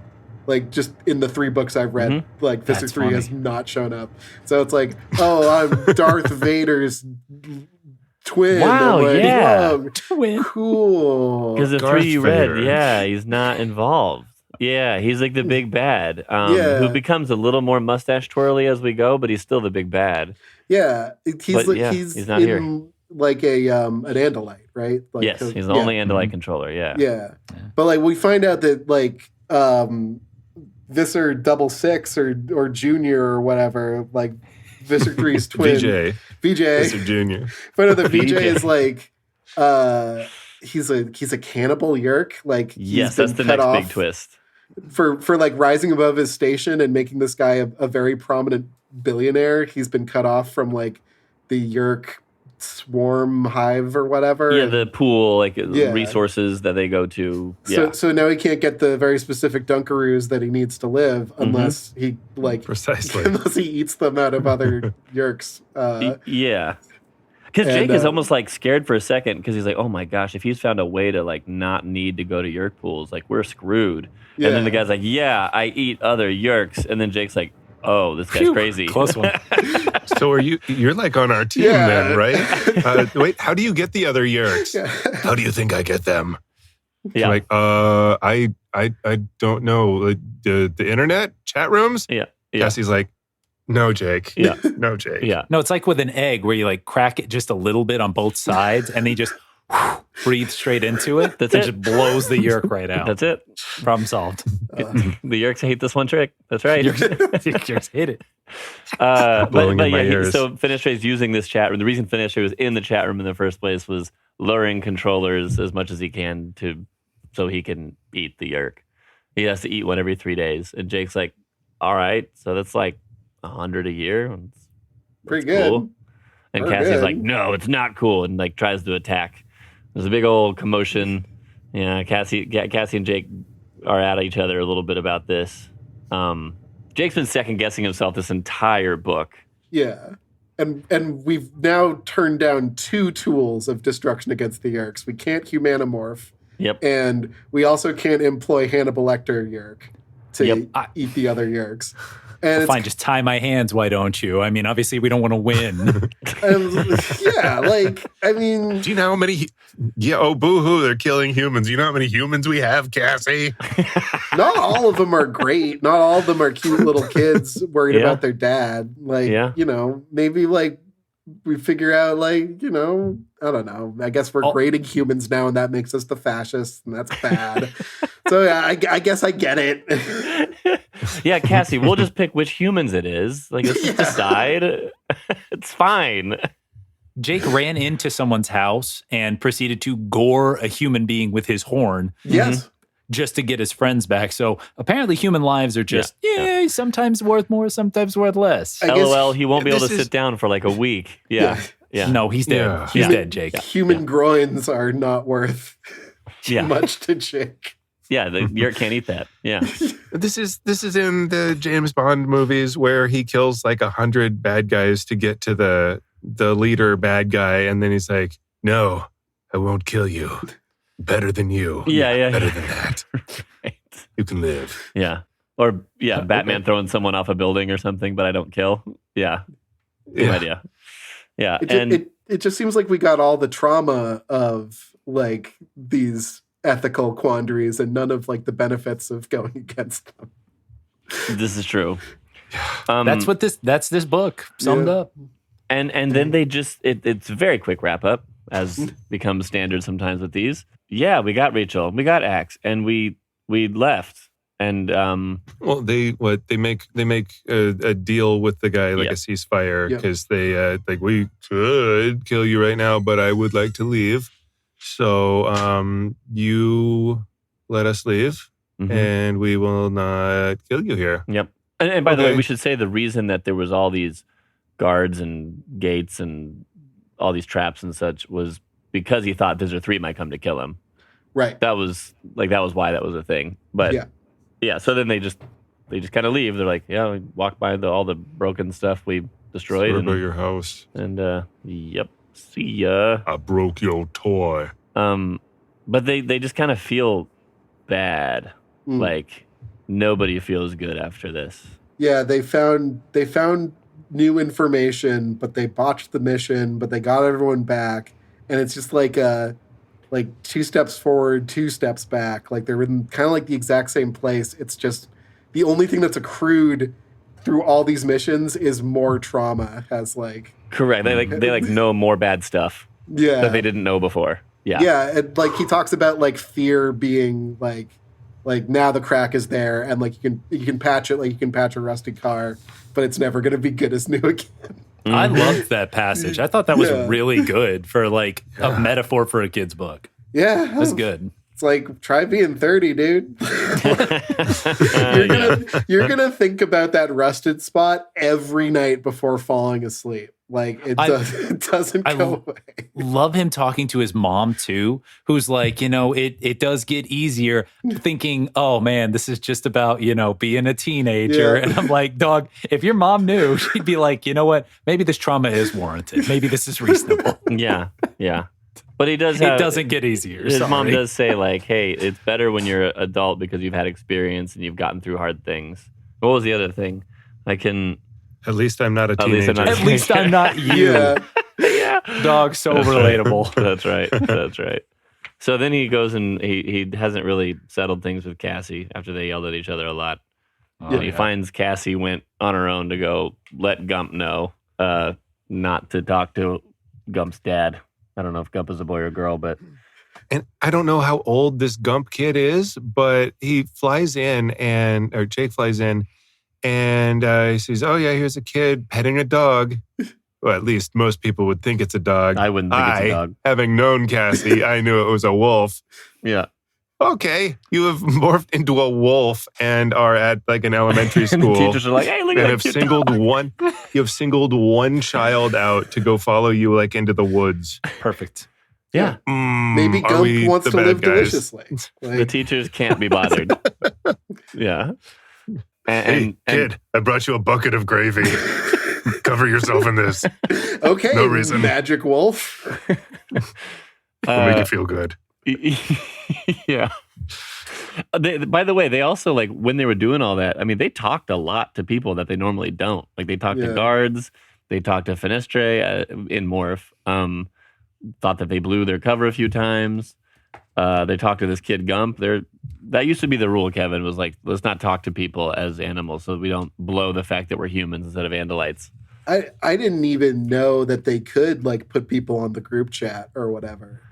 like just in the 3 books I've read, like Visser 3 has not shown up. So it's like, oh, I'm Darth Vader's twin. Wow, like, yeah. Twin. Cool. Because the Darth 3 you Vader. read, he's not involved. Yeah, he's like the big bad, who becomes a little more mustache twirly as we go, but he's still the big bad. Yeah, he's not in here. Like an Andalite, right? Like, yes, he's the only Andalite controller. Yeah, but like we find out that like Visser 66 or Junior or whatever, like Visser 3's twin, VJ, Visser Junior. Find out that VJ is like he's a cannibal Yeerk. Like yes, that's the next big twist. For like rising above his station and making this guy a very prominent billionaire, he's been cut off from like the Yeerk swarm hive or whatever. Yeah, the pool, like resources that they go to. Yeah. So now he can't get the very specific Dunkaroos that he needs to live unless he unless he eats them out of other Yeerks. Yeah. Because Jake is almost like scared for a second because he's like, oh my gosh, if he's found a way to like not need to go to Yeerk pools, like we're screwed. Yeah. And then the guy's like, yeah, I eat other Yeerks. And then Jake's like, oh, this guy's crazy. Close one. So you're like on our team then, right? Wait, how do you get the other Yeerks? Yeah. How do you think I get them? Yeah. Like, I don't know. Like, the internet? Chat rooms? Yeah. Cassie's like, no, Jake. Yeah. No, Jake. Yeah. No, it's like with an egg where you like crack it just a little bit on both sides and then you just breathe straight into it. That's it. It Just blows the Yeerk right out. That's it. Problem solved. The Yeerks hate this one trick. That's right. Yeerks hate it. Blowing in my ears. So Fenestray's using this chat room. The reason Fenestray was in the chat room in the first place was luring controllers as much as he can so he can eat the Yeerk. He has to eat one every 3 days. And Jake's like, all right, so that's like 100 a year. That's pretty good. Cool. And Cassie's like, no, it's not cool, and like tries to attack. There's a big old commotion. Yeah, Cassie and Jake are at each other a little bit about this. Jake's been second guessing himself this entire book. Yeah. And we've now turned down 2 tools of destruction against the Yeerks. We can't humanimorph. Yep. And we also can't employ Hannibal Lecter Yeerk to eat the other Yeerks. And fine, just tie my hands, why don't you? I mean, obviously, we don't want to win. Yeah, like, I mean... Do you know how many... Yeah, oh, boo-hoo, they're killing humans. You know how many humans we have, Cassie? Not all of them are great. Not all of them are cute little kids worried about their dad. Like, you know, maybe, like, we figure out, like, you know, I don't know. I guess we're grading humans now, and that makes us the fascists, and that's bad. So, yeah, I guess I get it. Yeah, Cassie, we'll just pick which humans it is. Like, let's just decide. It's fine. Jake ran into someone's house and proceeded to gore a human being with his horn. Yes. Just to get his friends back. So apparently human lives are just, sometimes worth more, sometimes worth less. LOL, he won't be able to sit down for like a week. Yeah. No, he's dead. Yeah. He's dead, Jake. Human groins are not worth much to Jake. Yeah, the Yeerk can't eat that. Yeah. This is in the James Bond movies where he kills like 100 bad guys to get to the leader bad guy, and then he's like, no, I won't kill you. Better than you. Yeah. Better than that. Right. You can live. Yeah. Or Batman throwing someone off a building or something, but I don't kill. Yeah. Good idea. Yeah. It just seems like we got all the trauma of like these ethical quandaries and none of like the benefits of going against them. This is true. That's this book summed up. And then they just it's a very quick wrap up, as becomes standard sometimes with these. Yeah, we got Rachel, we got Axe, and we left. And well, they make a deal with the guy, like a ceasefire, because they like, we could kill you right now, but I would like to leave. So you let us leave, and we will not kill you here. Yep. And by the way, we should say the reason that there was all these guards and gates and all these traps and such was because he thought Visor 3 might come to kill him. Right. That was why that was a thing. But yeah. So then they just kind of leave. They're like, yeah, we walk by all the broken stuff we destroyed. Sorry about your house. And yep. See ya. I broke your toy. But they just kind of feel bad. Like nobody feels good after this. Yeah, they found new information, but they botched the mission, but they got everyone back, and it's just like 2 steps forward, 2 steps back. Like they're in kind of like the exact same place. It's just the only thing that's accrued through all these missions is more trauma. Correct. They know more bad stuff. Yeah, that they didn't know before. Yeah. Yeah, and like he talks about like fear being like now the crack is there, and like you can patch it, like you can patch a rusty car, but it's never going to be good as new again. I loved that passage. I thought that was really good for like a metaphor for a kid's book. Yeah, that's good. It's like, try being 30, dude. You're gonna think about that rusted spot every night before falling asleep. Like it doesn't go away. Love him talking to his mom too, who's like, it does get easier. Thinking, oh man, this is just about being a teenager. Yeah. And I'm like, dog, if your mom knew, she'd be like, you know what? Maybe this trauma is warranted. Maybe this is reasonable. Yeah. But he does. It doesn't get easier. His mom does say like, hey, it's better when you're an adult because you've had experience and you've gotten through hard things. What was the other thing? At least I'm not a teenager. At least I'm not you. Yeah. Dog, so relatable. That's right. So then he goes and he hasn't really settled things with Cassie after they yelled at each other a lot. He finds Cassie went on her own to go let Gump know not to talk to Gump's dad. I don't know if Gump is a boy or a girl, but... And I don't know how old this Gump kid is, but he flies in or Jake flies in and he says, oh yeah, here's a kid petting a dog. Well, at least most people would think it's a dog. I wouldn't think it's a dog. Having known Cassie, I knew it was a wolf. Yeah. Okay, you have morphed into a wolf and are at like an elementary school. And the teachers are like, hey, look at that. You have singled one child out to go follow you like into the woods. Perfect. Yeah. Maybe Gump wants to live deliciously. The teachers can't be bothered. Yeah. Hey, kid, I brought you a bucket of gravy. Cover yourself in this. Okay, no reason. Magic wolf. It'll make you feel good. Yeah. By the way, they also when they were doing all that, I mean, they talked a lot to people that they normally don't. Like they talked to guards, they talked to Finestre in Morph. Thought that they blew their cover a few times. They talked to this kid Gump. That used to be the rule, Kevin, was like, let's not talk to people as animals so we don't blow the fact that we're humans instead of Andalites. I didn't even know that they could put people on the group chat or whatever.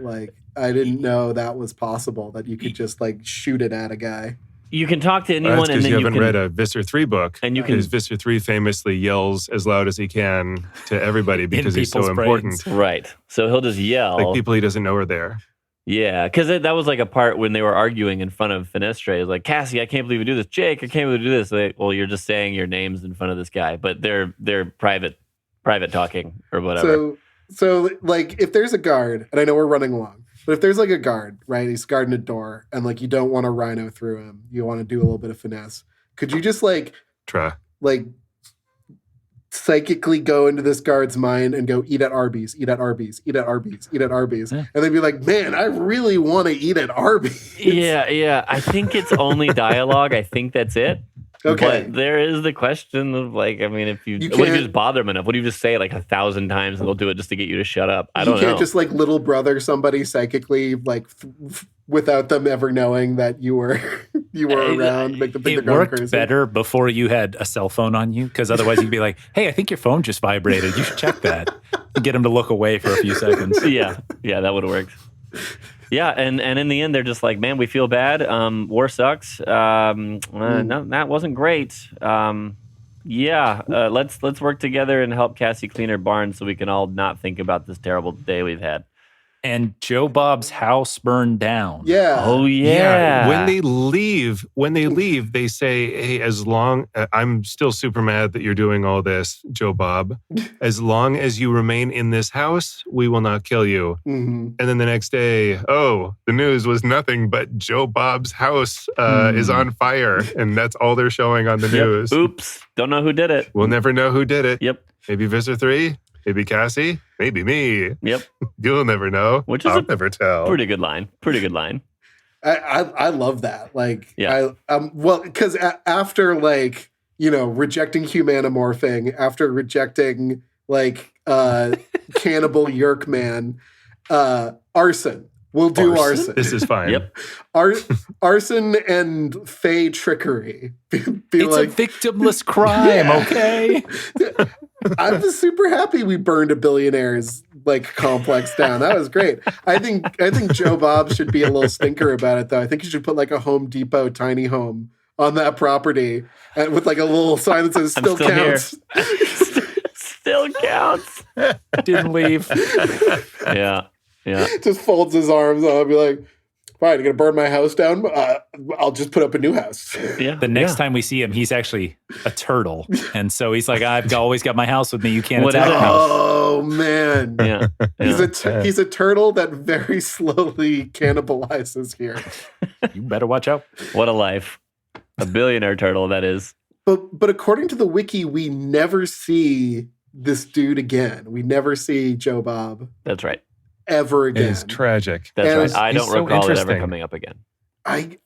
I didn't know that was possible, that you could just shoot it at a guy. You can talk to anyone, and then you haven't read a Visser 3 book. And because Visser 3 famously yells as loud as he can to everybody because he's so important. Right. So he'll just yell. Like people he doesn't know are there. Yeah, because that was a part when they were arguing in front of Finestre. It was like, Cassie, I can't believe you do this. Jake, I can't believe you do this. Well, you're just saying your names in front of this guy, but they're private talking or whatever. So if there's a guard, and I know we're running long, but if there's a guard, right, he's guarding a door, and you don't want to rhino through him, you want to do a little bit of finesse. Could you just try psychically go into this guard's mind and go, eat at Arby's, eat at Arby's, eat at Arby's, eat at Arby's. Yeah. And they'd be like, man, I really want to eat at Arby's. Yeah. I think it's only dialogue. I think that's it. Okay. But there is the question of if you just bother them enough? What do you just say 1,000 times and they'll do it just to get you to shut up? I don't know. You can't just little brother somebody psychically without them ever knowing that you were around. Make them think it worked better before you had a cell phone on you, because otherwise you'd be like, hey, I think your phone just vibrated. You should check that. And get them to look away for a few seconds. Yeah, that would have worked. Yeah, and in the end, they're just like, man, we feel bad. War sucks. No, that wasn't great. Let's work together and help Cassie clean her barn so we can all not think about this terrible day we've had. And Joe Bob's house burned down. Yeah. Oh yeah. When they leave, they say, "Hey, as long I'm still super mad that you're doing all this, Joe Bob. As long as you remain in this house, we will not kill you." Mm-hmm. And then the next day, the news was nothing but Joe Bob's house is on fire, and that's all they're showing on the news. Oops. Don't know who did it. We'll never know who did it. Yep. Maybe Visser 3. Maybe Cassie. Maybe me. Yep. You'll never know. Which is I'll never tell. Pretty good line. I love that. Like, yeah. Because after rejecting humanimorphing, after rejecting cannibal Yeerk man, arson. We'll do arson. This is fine. Yep. Arson and fey trickery. It's a victimless crime, okay? I was super happy we burned a billionaire's complex down. That was great. I think Joe Bob should be a little stinker about it, though. I think you should put a Home Depot tiny home on that property and with a little sign that says "Still counts." Still counts. Didn't leave. Yeah. Just folds his arms up and be like, "Fine, you're gonna burn my house down? I'll just put up a new house." Yeah. The next time we see him, he's actually a turtle, and so he's like, "I've always got my house with me. You can't attack my house." Oh man, Yeah. He's a turtle that very slowly cannibalizes here. You better watch out. What a life! A billionaire turtle, that is. But according to the wiki, we never see this dude again. We never see Joe Bob. That's right. Ever again. It is tragic. That's right. I don't so recall it ever coming up again. I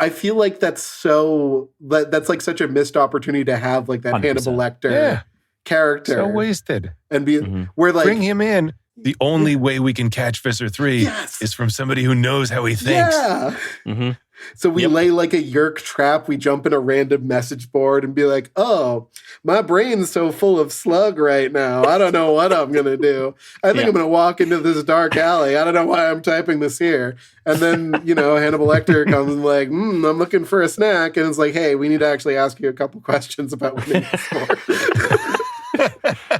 feel like that's such a missed opportunity to have that 100%. Hannibal Lecter character. So wasted. And where bring him in. The only way we can catch Visser 3 is from somebody who knows how he thinks. Yeah. Mm-hmm. So we lay a Yeerk trap. We jump in a random message board and be like, "Oh, my brain's so full of slug right now. I don't know what I'm going to do. I think I'm going to walk into this dark alley. I don't know why I'm typing this here." And then, Hannibal Lecter comes and I'm looking for a snack. And it's like, "Hey, we need to actually ask you a couple questions about what it is for."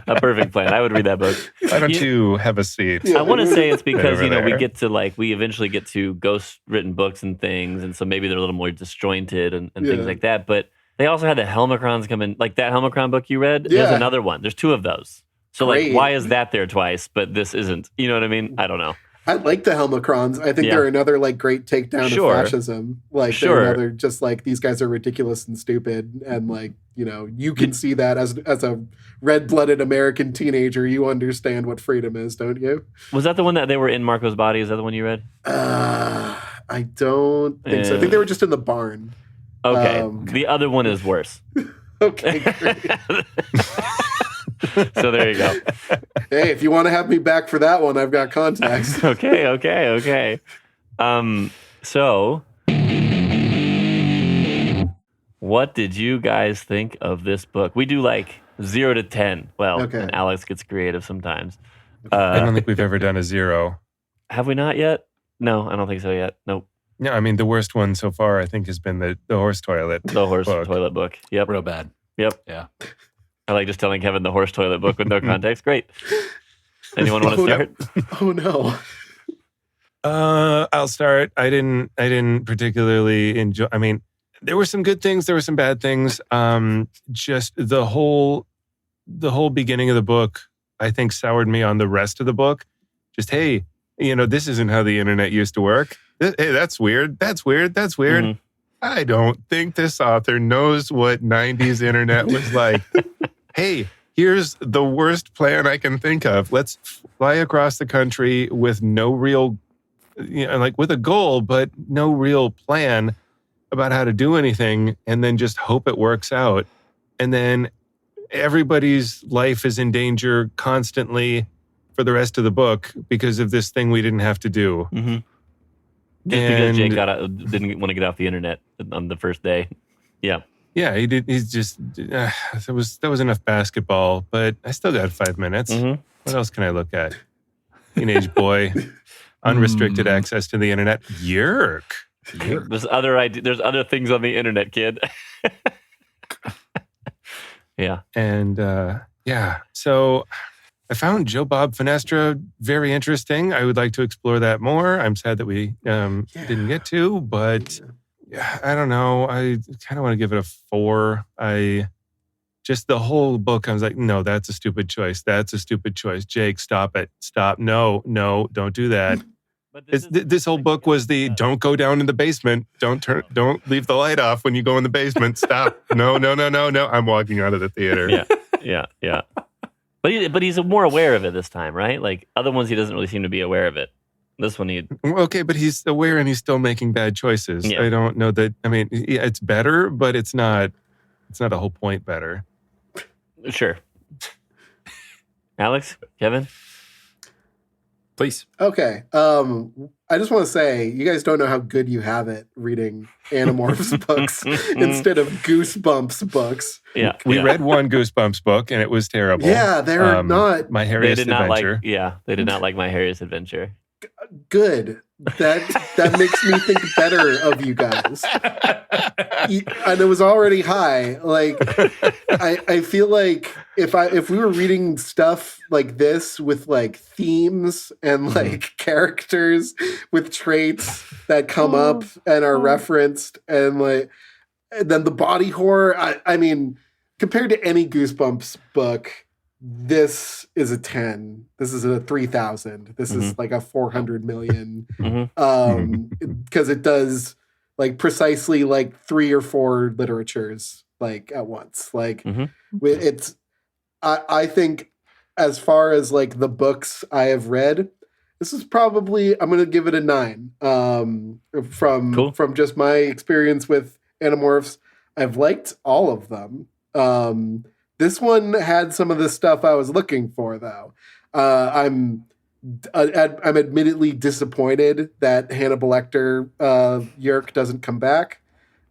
A perfect plan. I would read that book. Why don't you have a seat? I want to say it's because, we eventually get to ghost written books and things. And so maybe they're a little more disjointed and things like that. But they also had the Helmicrons come in, that Helmicron book you read. There's another one. There's two of those. So why is that there twice, but this isn't? You know what I mean? I don't know. I like the Helmicrons. I think they're another great takedown of fascism. They're another just these guys are ridiculous and stupid, and you can see that as a red-blooded American teenager, you understand what freedom is, don't you? Was that the one that they were in Marco's body? Is that the one you read? I don't think so. I think they were just in the barn. Okay, the other one is worse. Okay, great. So there you go. Hey, if you want to have me back for that one, I've got contacts. Okay. So what did you guys think of this book? We do 0 to 10. Well, and Alex gets creative sometimes. I don't think we've ever done a 0. Have we not yet? No, I don't think so yet. Nope. No, I mean, the worst one so far, I think, has been the horse toilet. The horse toilet book. Yep. Real bad. Yep. Yeah. I like just telling Kevin the horse toilet book with no context. Great. Anyone want to start? Oh no. I'll start. I didn't particularly enjoy. I mean, there were some good things. There were some bad things. Just the whole beginning of the book, I think, soured me on the rest of the book. Just, hey, this isn't how the internet used to work. Hey, that's weird. That's weird. Mm-hmm. I don't think this author knows what 90s internet was like. Hey, here's the worst plan I can think of. Let's fly across the country with no real, with a goal, but no real plan about how to do anything, and then just hope it works out. And then everybody's life is in danger constantly for the rest of the book because of this thing we didn't have to do. Mm-hmm. Just because Jake didn't want to get off the internet on the first day. Yeah. Yeah, he did. He's just that was enough basketball, but I still got 5 minutes. Mm-hmm. What else can I look at? Teenage boy, unrestricted access to the internet. Yeerk. There's other things on the internet, kid. Yeah. And so I found Joe Bob Finestra very interesting. I would like to explore that more. I'm sad that we didn't get to, but I don't know. I kind of want to give it a 4. Just the whole book, I was like, no, that's a stupid choice. That's a stupid choice. Jake, stop it. Stop. No, don't do that. But this whole book was don't go down in the basement. Don't leave the light off when you go in the basement. Stop. No. I'm walking out of the theater. Yeah. But he's more aware of it this time, right? Like other ones, he doesn't really seem to be aware of it. This one, okay, but he's aware and he's still making bad choices. Yeah. I don't know that. I mean, it's better, but it's not a whole point better. Sure. Alex, Kevin, please. Okay. I just want to say, you guys don't know how good you have it reading Animorphs books instead of Goosebumps books. Yeah. We read one Goosebumps book and it was terrible. Yeah, they're not. My Hairiest Adventure. They did not like My Hairiest Adventure. Good. That makes me think better of you guys. And it was already high. Like I feel like if we were reading stuff like this with like themes and like characters with traits that come up and are referenced and then the body horror, I mean, compared to any Goosebumps book, this is a 10. This is a 3,000. This is like a 400 million. Because it does like precisely like 3 or 4 literatures like at once. Like it's, I think as far as like the books I have read, this is probably, I'm going to give it a 9. From just my experience with Animorphs, I've liked all of them. This one had some of the stuff I was looking for, though. I'm admittedly disappointed that Hannibal Lecter Yeerk doesn't come back.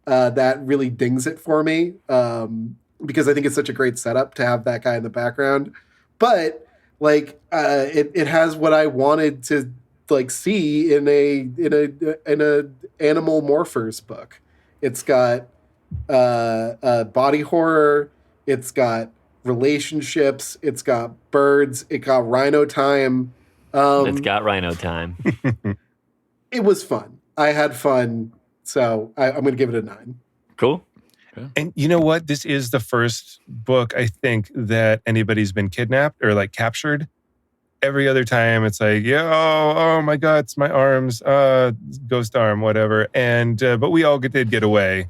That really dings it for me because I think it's such a great setup to have that guy in the background. But like, it has what I wanted to like see in a Animal Morphers book. It's got body horror. It's got relationships. It's got birds. It got Rhino time. It's got Rhino time. It was fun. I had fun. So I'm going to give it a 9. Cool. And you know what? This is the first book, I think, that anybody's been kidnapped or like captured. Every other time it's like, oh my God, it's my arms, ghost arm, whatever. And but we all did get away.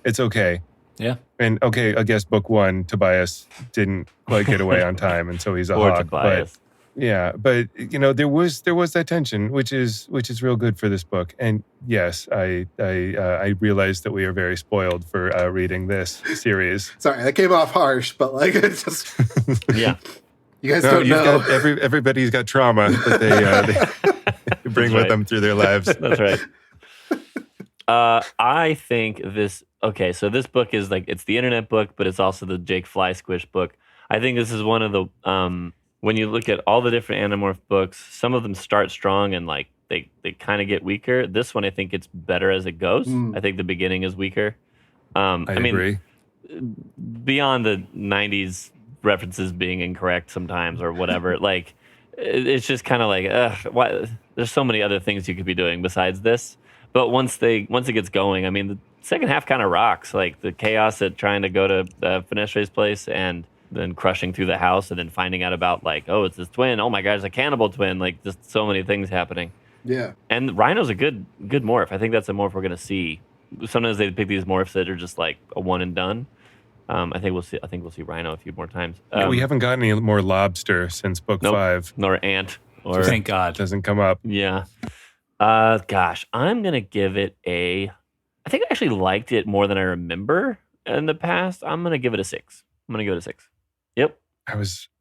It's okay. Yeah. And okay, I guess book 1, Tobias didn't quite get away on time, and so he's a hawk. Tobias. But yeah, but you know, there was that tension, which is real good for this book. And yes, I realized that we are very spoiled for reading this series. Sorry, that came off harsh, but like it's just yeah. You guys don't know. Everybody's got trauma that they bring with them through their lives. That's right. I think this. Okay, so this book is like, it's the internet book, but it's also the Jake Fly Squish book. I think this is one of the, when you look at all the different Animorph books, some of them start strong and like they kind of get weaker. This one, I think it's better as it goes. I think the beginning is weaker. I agree. Beyond the 90s references being incorrect sometimes or whatever, like it's just kind of like, why? There's so many other things you could be doing besides this. But once it gets going, I mean, the second half kind of rocks. Like the chaos at trying to go to Finestre's place and then crushing through the house and then finding out about like, oh, it's this twin. Oh my God, it's a cannibal twin. Like just so many things happening. Yeah. And Rhino's a good morph. I think that's a morph we're gonna see. Sometimes they pick these morphs that are just like a one and done. I think we'll see Rhino a few more times. We haven't gotten any more lobster since book 5. Nor ant. Or thank God. Doesn't come up. Yeah. Gosh, I'm gonna give it a. I think I actually liked it more than I remember in the past. I'm gonna give it a 6. I'm gonna give it a 6. Yep. I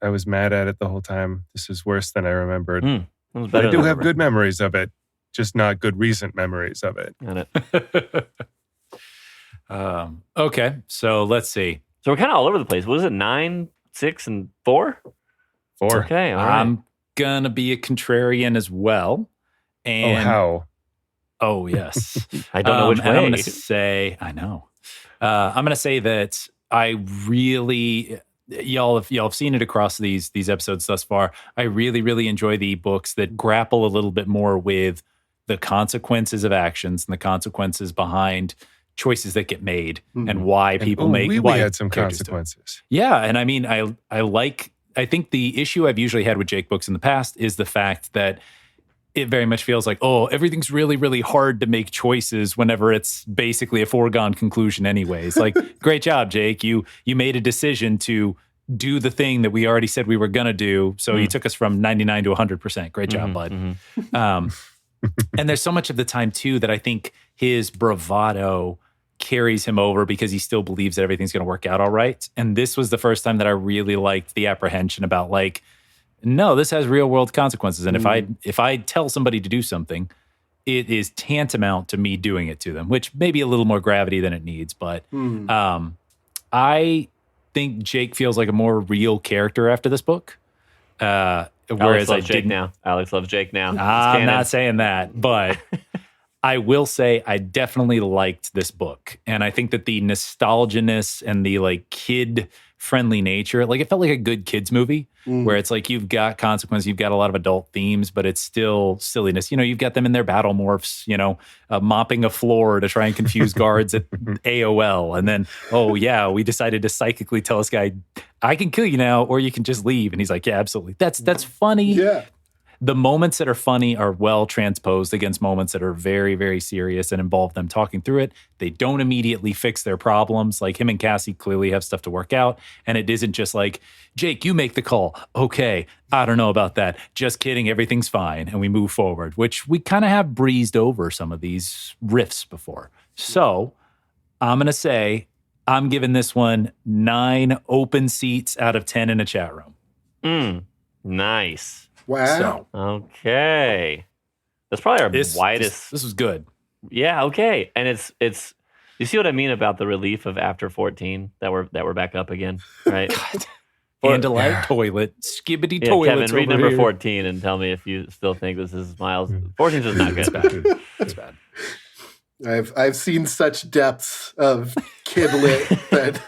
was mad at it the whole time. This is worse than I remembered. But I do have good memories of it, just not good recent memories of it. Got it. Okay, so let's see. So we're kind of all over the place. What was it? 9, 6, and 4? 4. Okay, all right. I'm gonna be a contrarian as well. And how? Oh yes. I don't know which way. And I'm gonna say, I know. I'm gonna say that I really y'all have seen it across these episodes thus far. I really, really enjoy the books that grapple a little bit more with the consequences of actions and the consequences behind choices that get made and why people make. We had some consequences. Yeah, and I mean, I think the issue I've usually had with Jake books in the past is the fact that it very much feels like, oh, everything's really, really hard to make choices whenever it's basically a foregone conclusion anyways. Like, great job, Jake. You made a decision to do the thing that we already said we were going to do. So you took us from 99 to 100%. Great job, bud. And there's so much of the time, too, that I think his bravado carries him over because he still believes that everything's going to work out all right. And this was the first time that I really liked the apprehension about, like, no, this has real world consequences. And if I tell somebody to do something, it is tantamount to me doing it to them, which may be a little more gravity than it needs. But I think Jake feels like a more real character after this book. Whereas Alex loves Jake now. I'm not saying that, but I will say I definitely liked this book. And I think that the nostalgia-ness and the like kid-friendly nature, like it felt like a good kids movie where it's like you've got consequence, you've got a lot of adult themes, but it's still silliness. You know, you've got them in their battle morphs, you know, mopping a floor to try and confuse guards at AOL. And then, oh yeah, we decided to psychically tell this guy, I can kill you now, or you can just leave. And he's like, yeah, absolutely. That's funny. Yeah. The moments that are funny are well transposed against moments that are very, very serious and involve them talking through it. They don't immediately fix their problems. Like him and Cassie clearly have stuff to work out. And it isn't just like, Jake, you make the call. Okay, I don't know about that. Just kidding. Everything's fine. And we move forward, which we kind of have breezed over some of these riffs before. So I'm going to say I'm giving this one 9 open seats out of 10 in a chat room. Nice. Wow. Okay. That's probably our widest. This was good. Yeah, okay. And it's you see what I mean about the relief of after 14 that we're back up again, right? Candlelight toilet, skibbity toilet. Kevin, read number 14 and tell me if you still think this is Miles. 14 is just not good. It's bad. I've seen such depths of kid lit that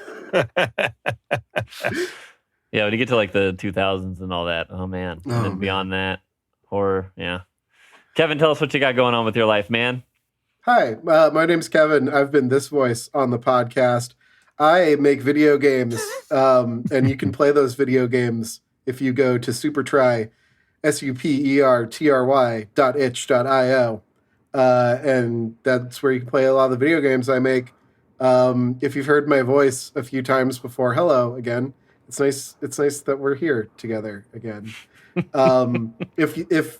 yeah, when you get to like the 2000s and all that, oh man. And then beyond that, horror, yeah. Kevin, tell us what you got going on with your life, man. Hi, my name's Kevin. I've been this voice on the podcast. I make video games, and you can play those video games if you go to Supertry, supertry.itch.io. And that's where you can play a lot of the video games I make. If you've heard my voice a few times before, hello again. It's nice. It's nice that we're here together again. If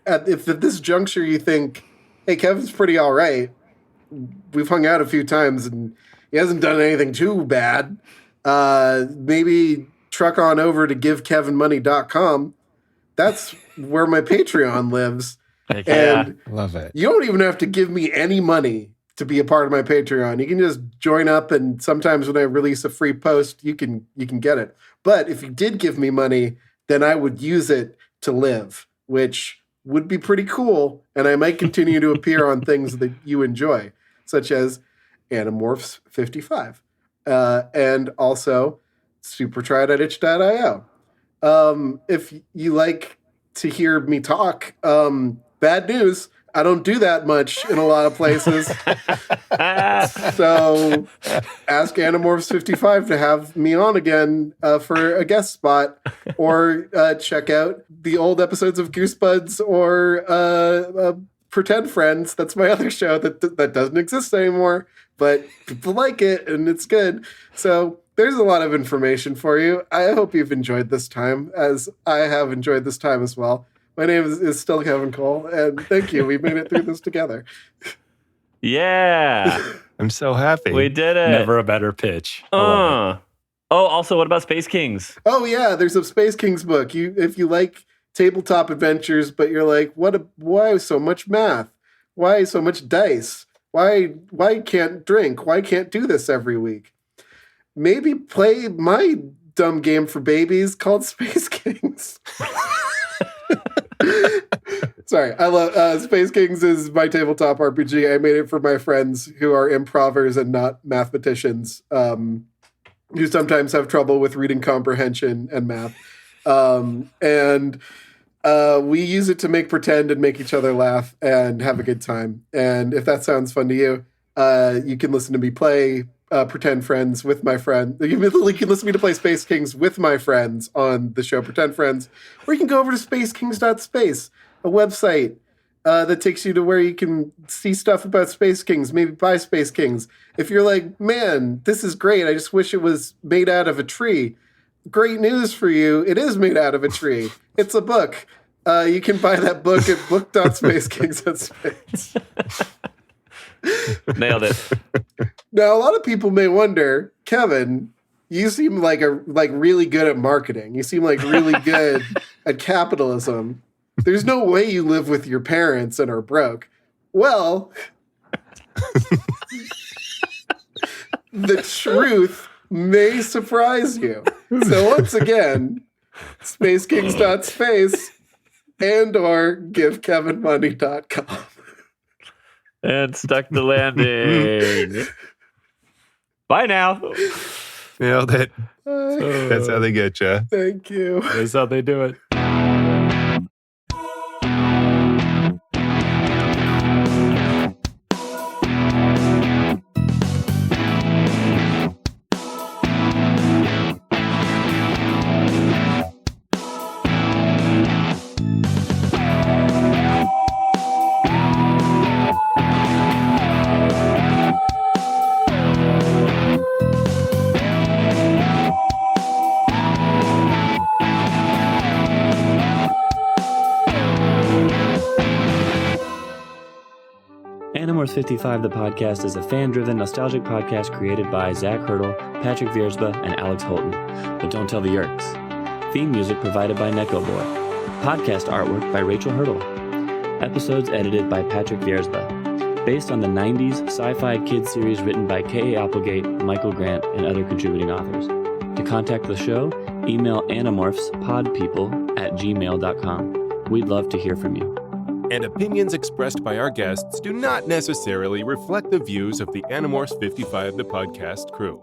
at this juncture you think, hey, Kevin's pretty all right. We've hung out a few times and he hasn't done anything too bad. Maybe truck on over to givekevinmoney.com. That's where my Patreon lives. And love it. You don't even have to give me any money to be a part of my Patreon. You can just join up, and sometimes when I release a free post, you can get it. But if you did give me money, then I would use it to live, which would be pretty cool. And I might continue to appear on things that you enjoy, such as Animorphs 55, and also supertry.itch.io. If you like to hear me talk, bad news, I don't do that much in a lot of places. So ask Animorphs 55 to have me on again for a guest spot, or check out the old episodes of Goosebuds or Pretend Friends. That's my other show that doesn't exist anymore, but people like it and it's good. So there's a lot of information for you. I hope you've enjoyed this time, as I have enjoyed this time as well. My name is still Kevin Cole, and thank you. We made it through this together. Yeah. I'm so happy. We did it. Never a better pitch. Oh, also, what about Space Kings? Oh, yeah, there's a Space Kings book. If you like tabletop adventures, but you're like, why so much math? Why so much dice? Why can't drink? Why can't do this every week? Maybe play my dumb game for babies called Space Kings. Sorry, I love Space Kings is my tabletop RPG. I made it for my friends who are improvers and not mathematicians. who sometimes have trouble with reading comprehension and math. We use it to make pretend and make each other laugh and have a good time. And if that sounds fun to you, you can listen to me play Pretend Friends with my friend. You can listen to me to play Space Kings with my friends on the show Pretend Friends, or you can go over to spacekings.space, a website that takes you to where you can see stuff about Space Kings, maybe buy Space Kings. If you're like, man, this is great, I just wish it was made out of a tree. Great news for you. It is made out of a tree. It's a book. You can buy that book at book.spacekings.space. Nailed it. Now, a lot of people may wonder, Kevin, you seem like really good at marketing. You seem like really good at capitalism. There's no way you live with your parents and are broke. Well, the truth may surprise you. So once again, spacekings.space and or givekevinmoney.com. And stuck the landing. Bye now. Nailed it. That's how they get you. Thank you. That's how they do it. Animorphs 55, the podcast, is a fan-driven, nostalgic podcast created by Zach Hurdle, Patrick Viersba, and Alex Holton. But don't tell the Yeerks. Theme music provided by Neko Boy. Podcast artwork by Rachel Hurdle. Episodes edited by Patrick Viersba. Based on the 90s sci-fi kids series written by K.A. Applegate, Michael Grant, and other contributing authors. To contact the show, email animorphspodpeople@gmail.com. We'd love to hear from you. And opinions expressed by our guests do not necessarily reflect the views of the Animorphs 55 the podcast crew.